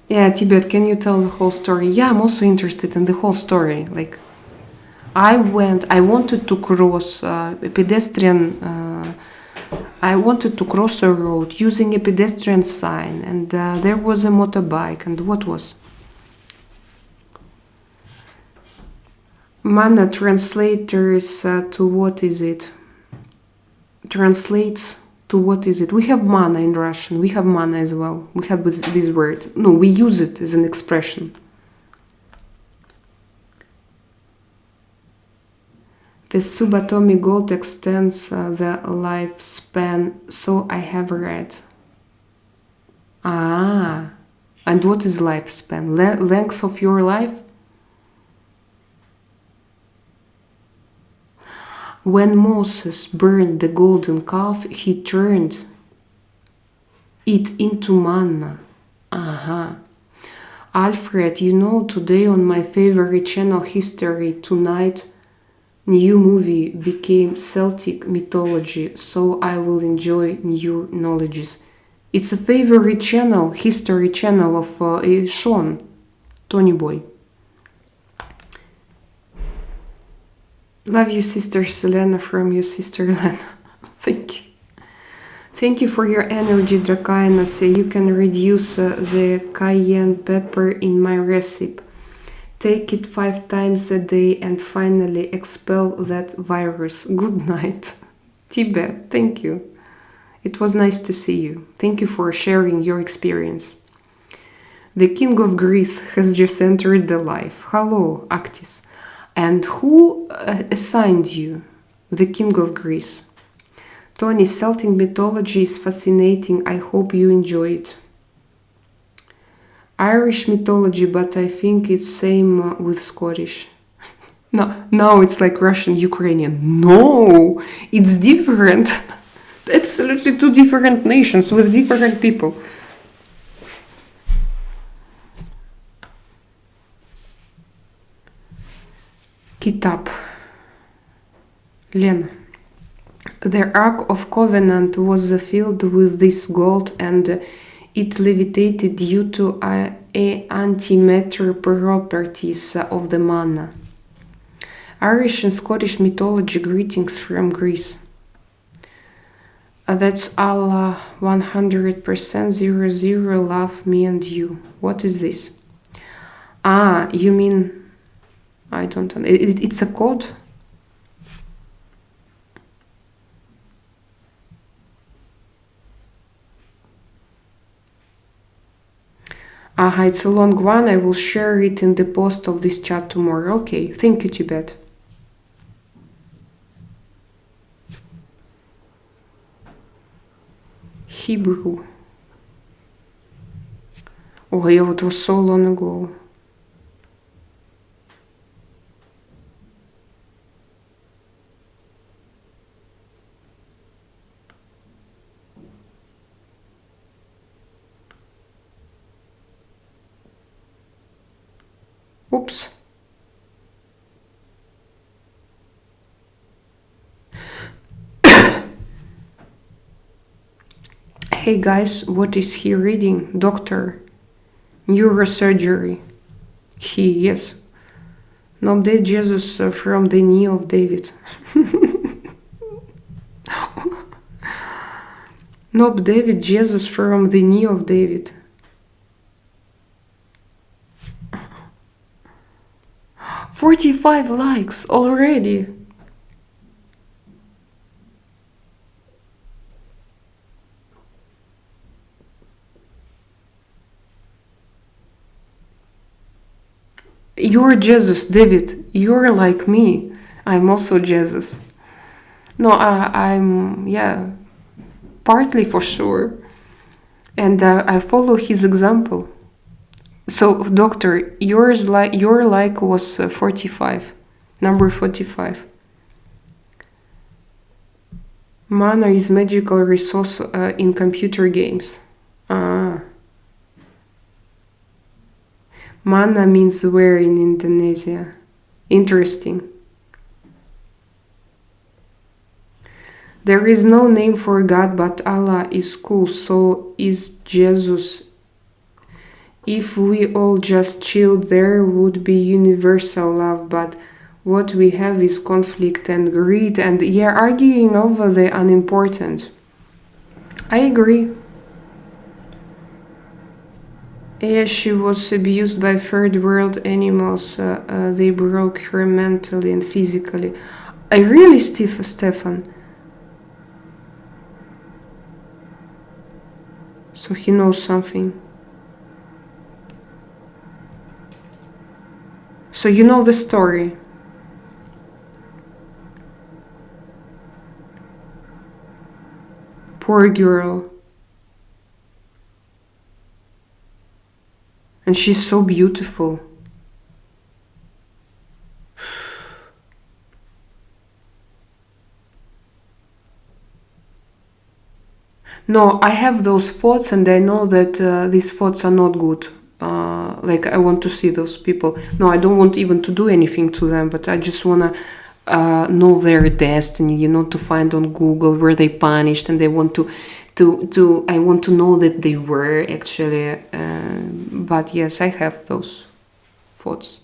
Yeah, Tibet, can you tell the whole story? Yeah, I'm also interested in the whole story. Like, I wanted to cross a pedestrian, I wanted to cross a road using a pedestrian sign, and there was a motorbike, and what was? Manna translators to what is it? Translates to what is it? We have manna in Russian, we have manna as well. We have this word. No, we use it as an expression. The subatomic gold extends the lifespan, so I have read. And what is lifespan? Length of your life? When Moses burned the golden calf, he turned it into manna. Alfred, you know, today on my favorite channel, History Tonight, new movie became Celtic mythology, so I will enjoy new knowledges. It's a favorite channel, history channel of Sean, Tony Boy. Love you, sister Selena, from your sister Lena. Thank you. Thank you for your energy, Drakaina. So you can reduce the cayenne pepper in my recipe. Take it 5 times a day and finally expel that virus. Good night. Tibet, thank you. It was nice to see you. Thank you for sharing your experience. The King of Greece has just entered the life. Hello, Actis. And who assigned you? The King of Greece. Tony, Celtic mythology is fascinating. I hope you enjoy it. Irish mythology, but I think it's same with Scottish. No, it's like Russian, Ukrainian. No, it's different. Absolutely 2 different nations with different people. Kitab. Lena. The Ark of Covenant was filled with this gold and it levitated due to antimatter properties of the manna. Irish and Scottish mythology, greetings from Greece. That's Allah 100% 00 love me and you. What is this? You mean I don't know. It's a code. Aha, it's a long one. I will share it in the post of this chat tomorrow. Okay, thank you, Tibet. Hebrew. Oh, yeah, it was so long ago. Oops. Hey guys, what is he reading? Doctor. Neurosurgery. Yes. No, that Jesus from the knee of David. Nope, David, Jesus from the knee of David. "45 likes already. You're Jesus, David. You're like me. I'm also Jesus. No, I'm, yeah, partly for sure. And I follow his example. So, doctor, your like was 45. Number 45. Mana is magical resource in computer games. Mana means where in Indonesia. Interesting. There is no name for God, but Allah is cool, so is Jesus. If we all just chilled, there would be universal love, but what we have is conflict and greed and arguing over the unimportant. I agree. Yeah, she was abused by third world animals. They broke her mentally and physically. I really, Stefan. So he knows something. So you know the story. Poor girl. And she's so beautiful. No, I have those thoughts and I know that these thoughts are not good. Like, I want to see those people. No, I don't want even to do anything to them, but I just want to know their destiny, to find on Google where they punished, and they want to I want to know that they were actually, but yes, I have those thoughts.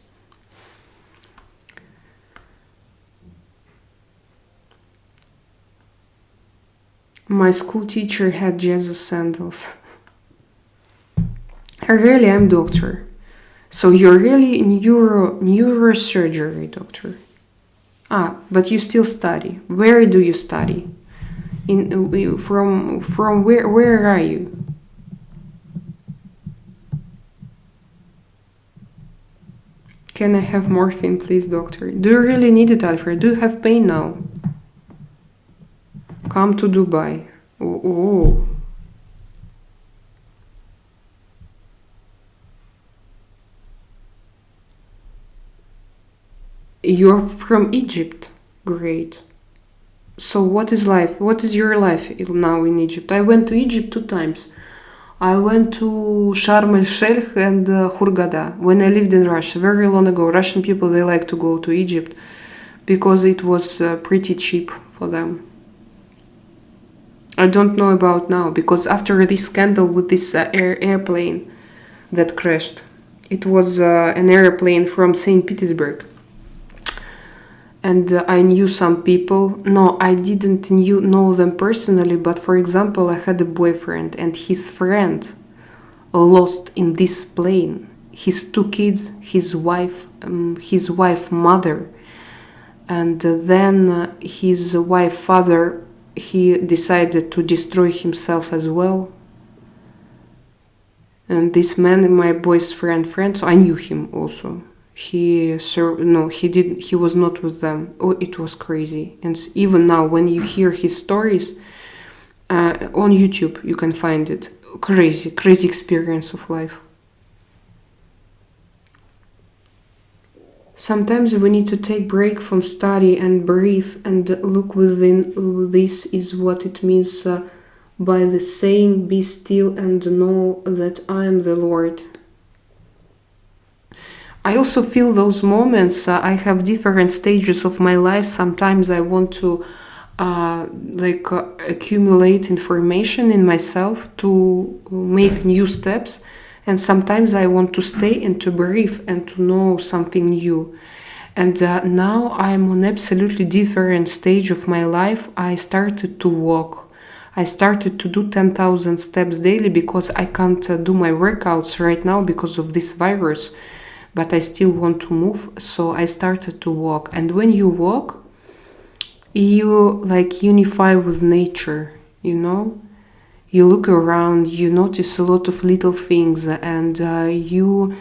My school teacher had Jesus sandals. Really, I'm doctor. So you're really neurosurgery doctor. But you still study. Where do you study? From where are you? Can I have morphine, please, doctor? Do you really need it, Alfred? Do you have pain now? Come to Dubai. Oh. You're from Egypt. Great. So what is life? What is your life now in Egypt? I went to Egypt 2 times. I went to Sharm el-Sheikh and Hurghada when I lived in Russia very long ago. Russian people, they like to go to Egypt because it was pretty cheap for them. I don't know about now, because after this scandal with this airplane that crashed, it was an airplane from St. Petersburg. And I knew some people. No, I didn't know them personally, but for example, I had a boyfriend and his friend lost in this plane. his 2 kids, his wife mother, and then his wife father, he decided to destroy himself as well. And this man, my boy's friend, so I knew him also. He didn't. He was not with them. Oh, it was crazy. And even now, when you hear his stories on YouTube, you can find it. Crazy experience of life. Sometimes we need to take break from study and breathe and look within. This is what it means by the saying, "Be still and know that I am the Lord." I also feel those moments. I have different stages of my life. Sometimes I want to accumulate information in myself to make new steps, and sometimes I want to stay and to breathe and to know something new. And now I'm on absolutely different stage of my life. I started to walk. I started to do 10,000 steps daily because I can't do my workouts right now because of this virus, but I still want to move, so I started to walk. And when you walk, you unify with nature, you know? You look around, you notice a lot of little things, and you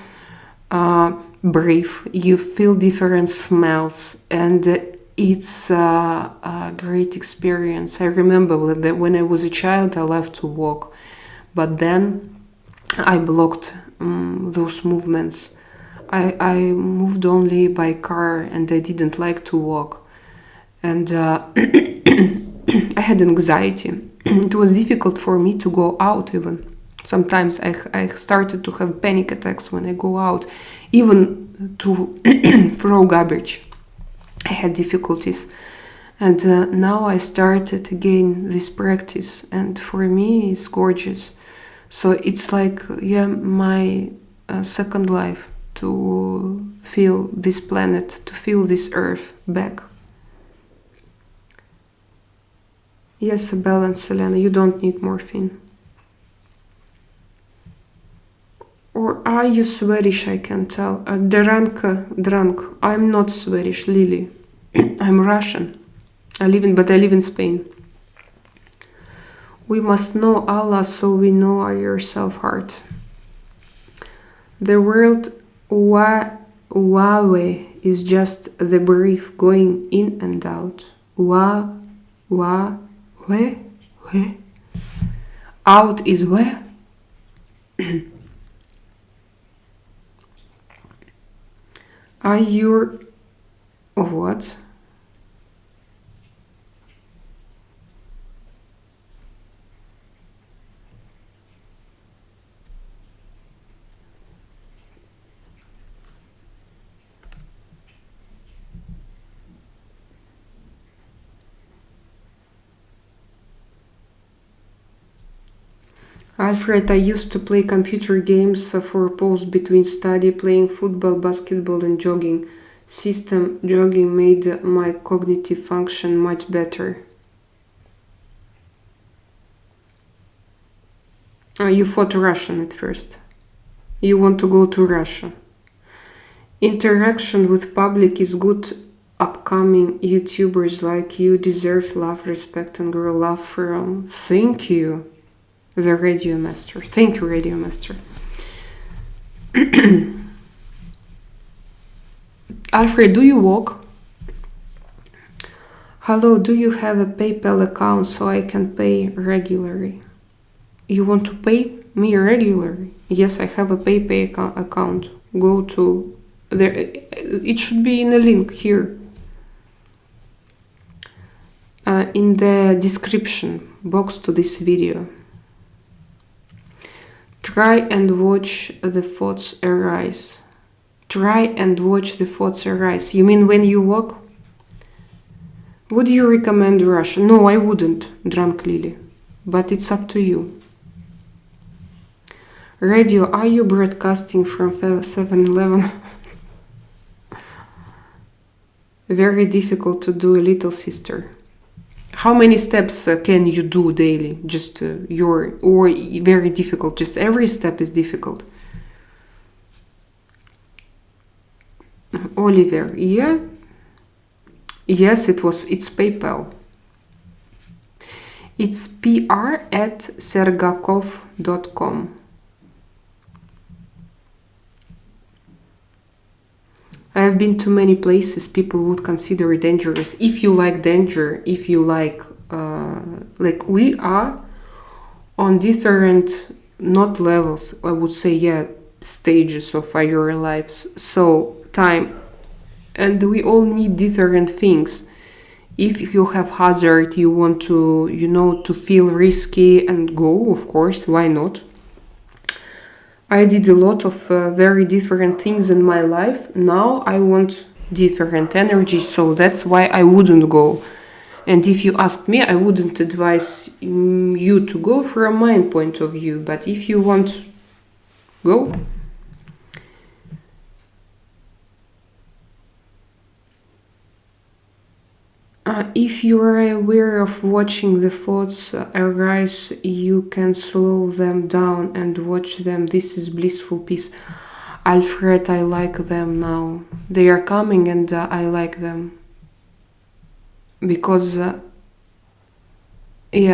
breathe, you feel different smells, and it's a great experience. I remember that when I was a child, I loved to walk, but then I blocked those movements. I moved only by car, and I didn't like to walk. And I had anxiety. It was difficult for me to go out even. Sometimes I started to have panic attacks when I go out, even to throw garbage. I had difficulties. And now I started again this practice, and for me it's gorgeous. So it's like, my second life, to feel this planet, to feel this earth back. Yes, balance, Selena, you don't need morphine. Or are you Swedish? I can tell. Drunk. I'm not Swedish, Lily. I'm Russian. I live in Spain. We must know Allah so we know yourself heart. The word Wawe is just the breath going in and out. Wa, we. Out is where? Are you what? Alfred, I used to play computer games for a pause between study, playing football, basketball and jogging. System jogging made my cognitive function much better. You fought Russian at first. You want to go to Russia. Interaction with public is good. Upcoming YouTubers like you deserve love, respect and grow love from. Thank you. The Radio Master. Thank you, Radio Master. Alfred, do you walk? Hello, do you have a PayPal account so I can pay regularly? You want to pay me regularly? Yes, I have a PayPal account. Go to there. It should be in a link here. In the description box to this video. Try and watch the thoughts arise. Try and watch the thoughts arise. You mean when you walk? Would you recommend Russia? No, I wouldn't, Drunk Lily. But it's up to you. Radio, are you broadcasting from 7-Eleven? Very difficult to do, little sister. How many steps can you do daily? Just or very difficult, just every step is difficult. Oliver, yeah. Yes, it's PayPal. It's pr@sergakov.com. I have been to many places people would consider it dangerous. If you like danger, if you like we are on different, not levels, I would say, yeah, stages of our lives. So time, and we all need different things. If you have hazard, you want to, to feel risky and go, of course, why not? I did a lot of very different things in my life. Now I want different energy, so that's why I wouldn't go. And if you ask me, I wouldn't advise you to go from my point of view. But if you want, go. If you are aware of watching the thoughts arise, you can slow them down and watch them. This is blissful peace. Alfred, I like them now. They are coming and I like them. Because, they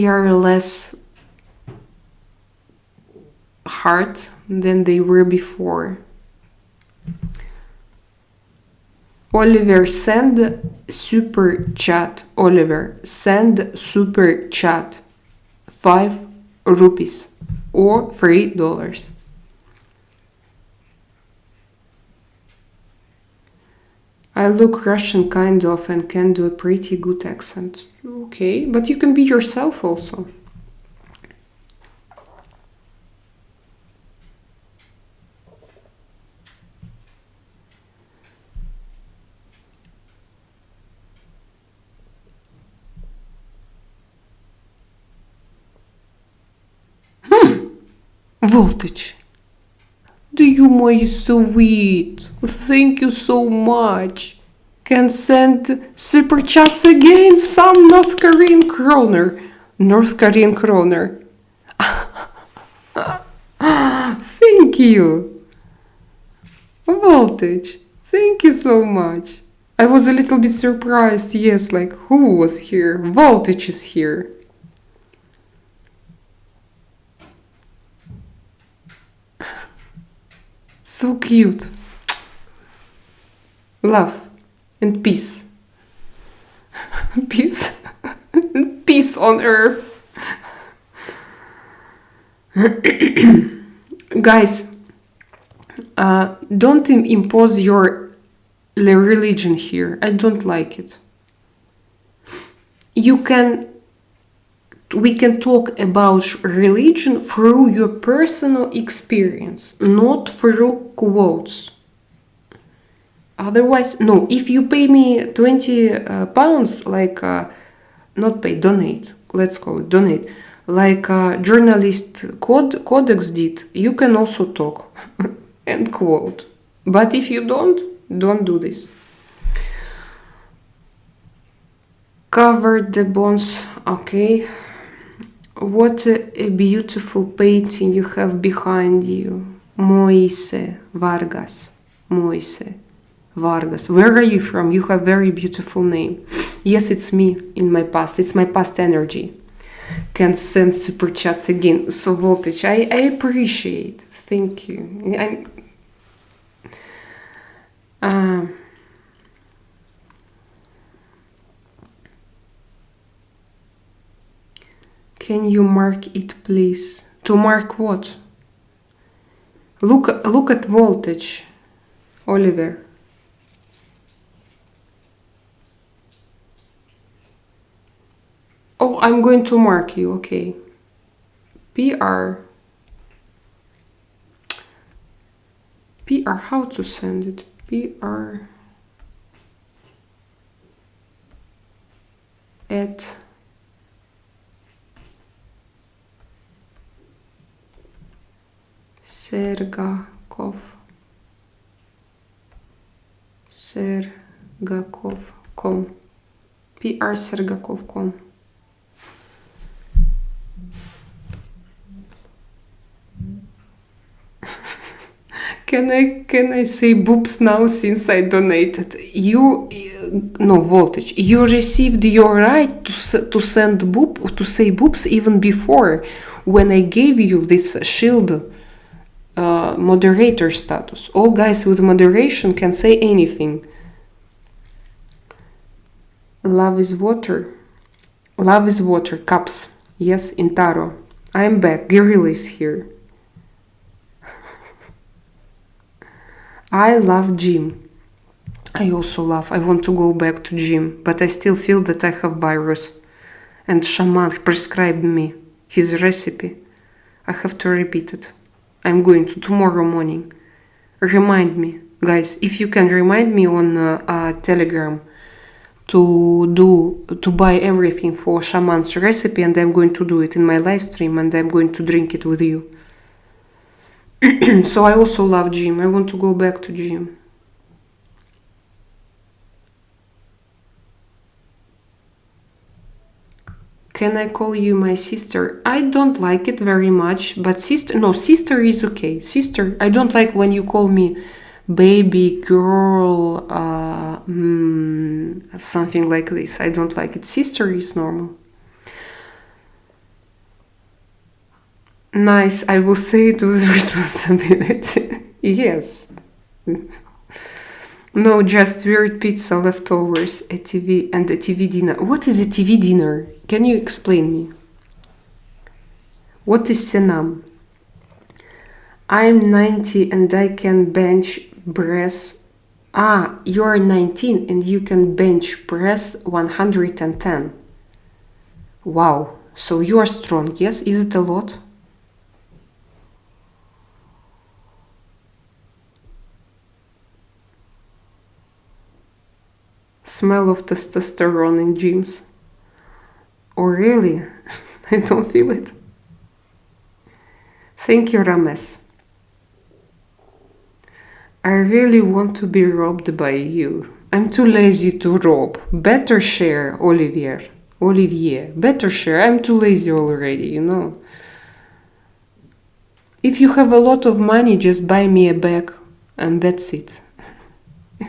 are less hard than they were before. Oliver, send super chat. Oliver, send super chat. 5 rupees or $3. I look Russian kind of and can do a pretty good accent. Okay, but you can be yourself also. Voltage. Do you my sweet? Thank you so much. Can send super chats again. Some North Korean kroner. Thank you. Voltage. Thank you so much. I was a little bit surprised. Yes, like who was here? Voltage is here. So cute. Love and peace. Peace. Peace on earth. Guys, don't impose your religion here. I don't like it. We can talk about religion through your personal experience, not through quotes. Otherwise, no, if you pay me 20 pounds, not pay, donate, let's call it donate, like journalist Codex did, you can also talk and quote. But if you don't do this. Cover the bones, okay. What a beautiful painting you have behind you. Moise Vargas. Where are you from? You have very beautiful name. Yes, it's me in my past. It's my past energy. Can send super chats again. So Voltage, I appreciate. Thank you. Can you mark it, please? To mark what? Look at Voltage, Oliver. Oh, I'm going to mark you, okay. PR, how to send it? PR at Sergakov.com. PR.Sergakov.com. Can I say boobs now since I donated? You no voltage. You received your right to send to say boobs even before when I gave you this shield moderator status. All guys with moderation can say anything. Love is water. Love is water. Cups. Yes, in tarot. I am back. Gorilla is here. I love gym. I also love. I want to go back to gym, but I still feel that I have virus. And shaman prescribed me his recipe. I have to repeat it. I'm going to tomorrow morning. Remind me, guys. If you can remind me on Telegram to buy everything for shaman's recipe, and I'm going to do it in my live stream, and I'm going to drink it with you. So I also love gym. I want to go back to gym. Can I call you my sister? I don't like it very much, but sister is okay. Sister, I don't like when you call me baby, girl, something like this. I don't like it. Sister is normal. Nice, I will say it with responsibility. Yes. No, just weird pizza leftovers, a TV and a TV dinner. What is a TV dinner? Can you explain me? What is Senam? I'm 90 and I can bench press. You are 19 and you can bench press 110. Wow, so you are strong, yes? Is it a lot? Smell of testosterone in gyms. Oh really? I don't feel it. Thank you, Rames. I really want to be robbed by you. I'm too lazy to rob. Better share, Olivier. Better share. I'm too lazy already, you know. If you have a lot of money, just buy me a bag and that's it.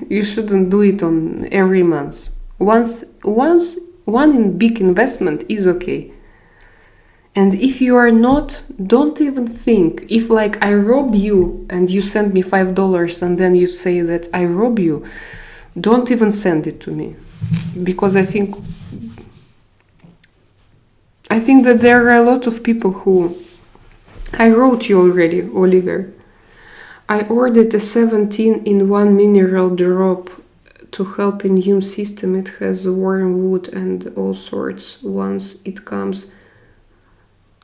You shouldn't do it on every month. Once one big investment is okay. And if you are not, don't even think. If like I rob you and you send me $5 and then you say that I rob you, don't even send it to me. Because I think that there are a lot of people who... I wrote you already, Oliver. I ordered a 17-in-1 mineral drop to help immune system. It has wormwood and all sorts. Once it comes,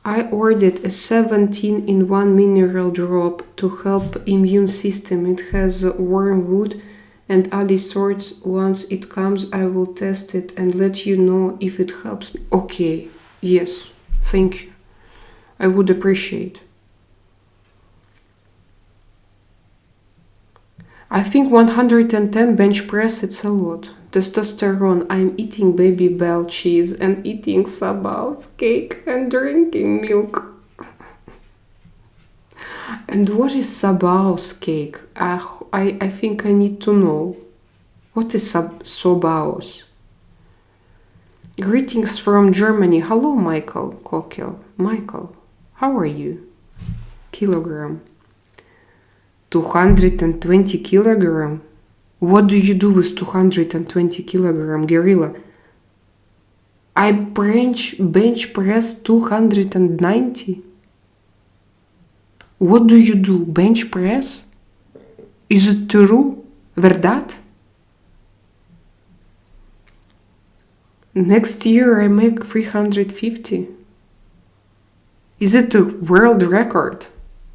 I ordered a 17-in-1 mineral drop to help immune system. It has wormwood and other sorts. Once it comes, I will test it and let you know if it helps me. Okay, yes, thank you. I would appreciate. I think 110 bench press, it's a lot. Testosterone, I'm eating baby bell cheese and eating Sabao's cake and drinking milk. And what is Sabao's cake? I think I need to know. What is Sabao's? Greetings from Germany. Hello, Michael Kokel. Michael, how are you? Kilogram. 220 kilogram? What do you do with 220 kilogram, Gorilla? I bench press 290. What do you do? Bench press? Is it true? Verdad? Next year I make 350. Is it a world record?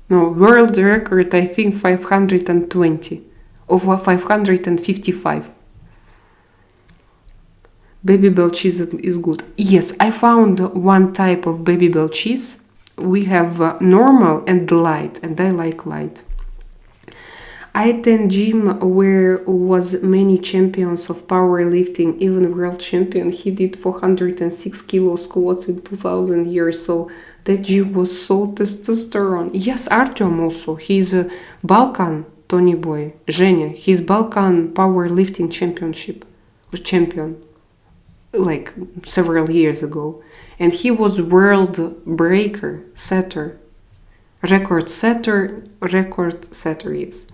No, world record I think 520 or 555. Baby bell cheese is good. Yes, I found one type of baby bell cheese. We have normal and light, and I like light. I attend gym where was many champions of powerlifting, even world champion. He did 406 kilo squats in 2000 years. So That Jew was so testosterone. Yes, Artyom also. He's a Balkan Tony boy. Zhenya, he's Balkan powerlifting champion, like several years ago. And he was world breaker, setter, record setter, yes.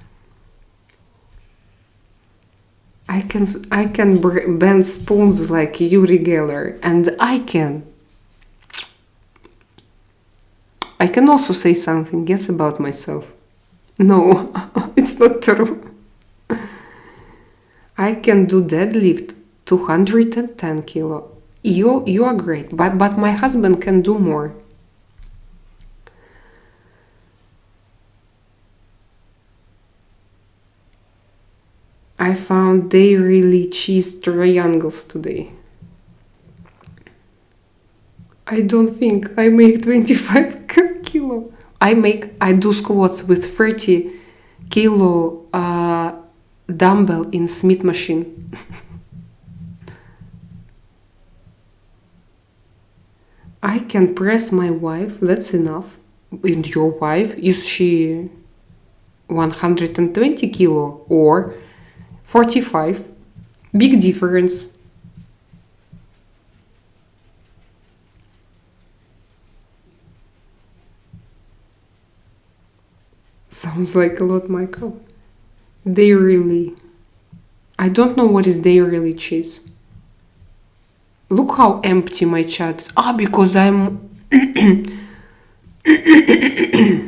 I can bend spoons like Yuri Geller, and I can also say something, yes, about myself. No, it's not true. I can do deadlift 210 kilo. You are great, but my husband can do more. I found dairy cheese triangles today. I don't think I make 25 kilo. I do squats with 30 kilo dumbbell in Smith machine. I can press my wife, that's enough. And your wife, is she 120 kilo or 45? Big difference. Sounds like a lot, Michael. Dairy. I don't know what is dairy cheese. Look how empty my chat is. Because I'm...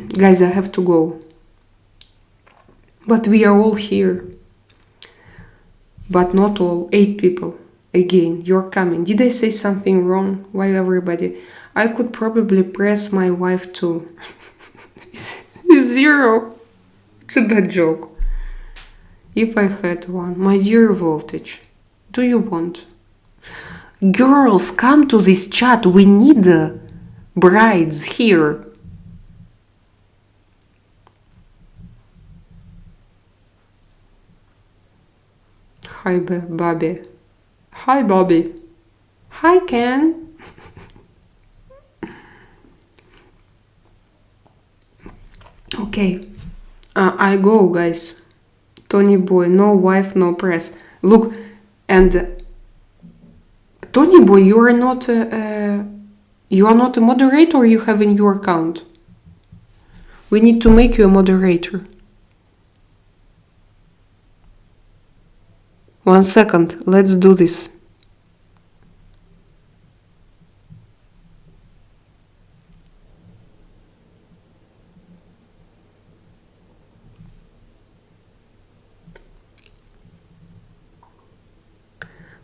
Guys, I have to go. But we are all here. But not all. 8 people. Again, you're coming. Did I say something wrong? Why everybody? I could probably press my wife too. It's 0. It's a bad joke. If I had one. My dear Voltage, do you want? Girls, come to this chat. We need brides here. Hi, Bobby. Hi, Bobby. Hi, Ken. Okay. I go, guys. Tony boy, no wife, no press. Look, and Tony boy, you are not a moderator. You have in your account. We need to make you a moderator. 1 second. Let's do this.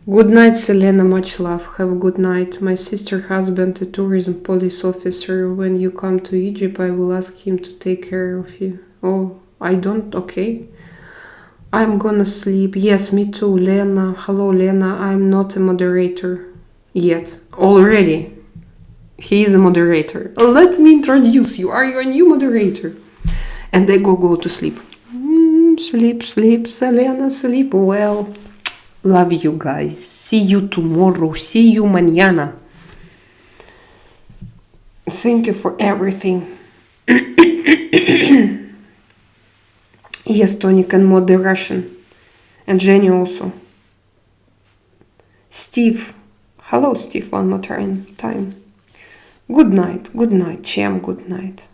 Good night, Selena. Much love. Have a good night. My sister husband, a tourism police officer. When you come to Egypt, I will ask him to take care of you. Oh, I don't? Okay. I'm gonna sleep. Yes, me too, Lena. Hello, Lena. I'm not a moderator yet. Already. He is a moderator. Let me introduce you. Are you a new moderator? And I go to sleep. Sleep, Selena. Sleep well. Love you guys. See you tomorrow. See you mañana. Thank you for everything. Yes, Tony can mod the Russian. And Jenny also. Steve. Hello, Steve, one more time. Good night, Chem, good night.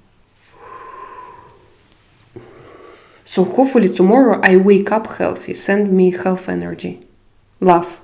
So hopefully tomorrow I wake up healthy. Send me health energy. Love.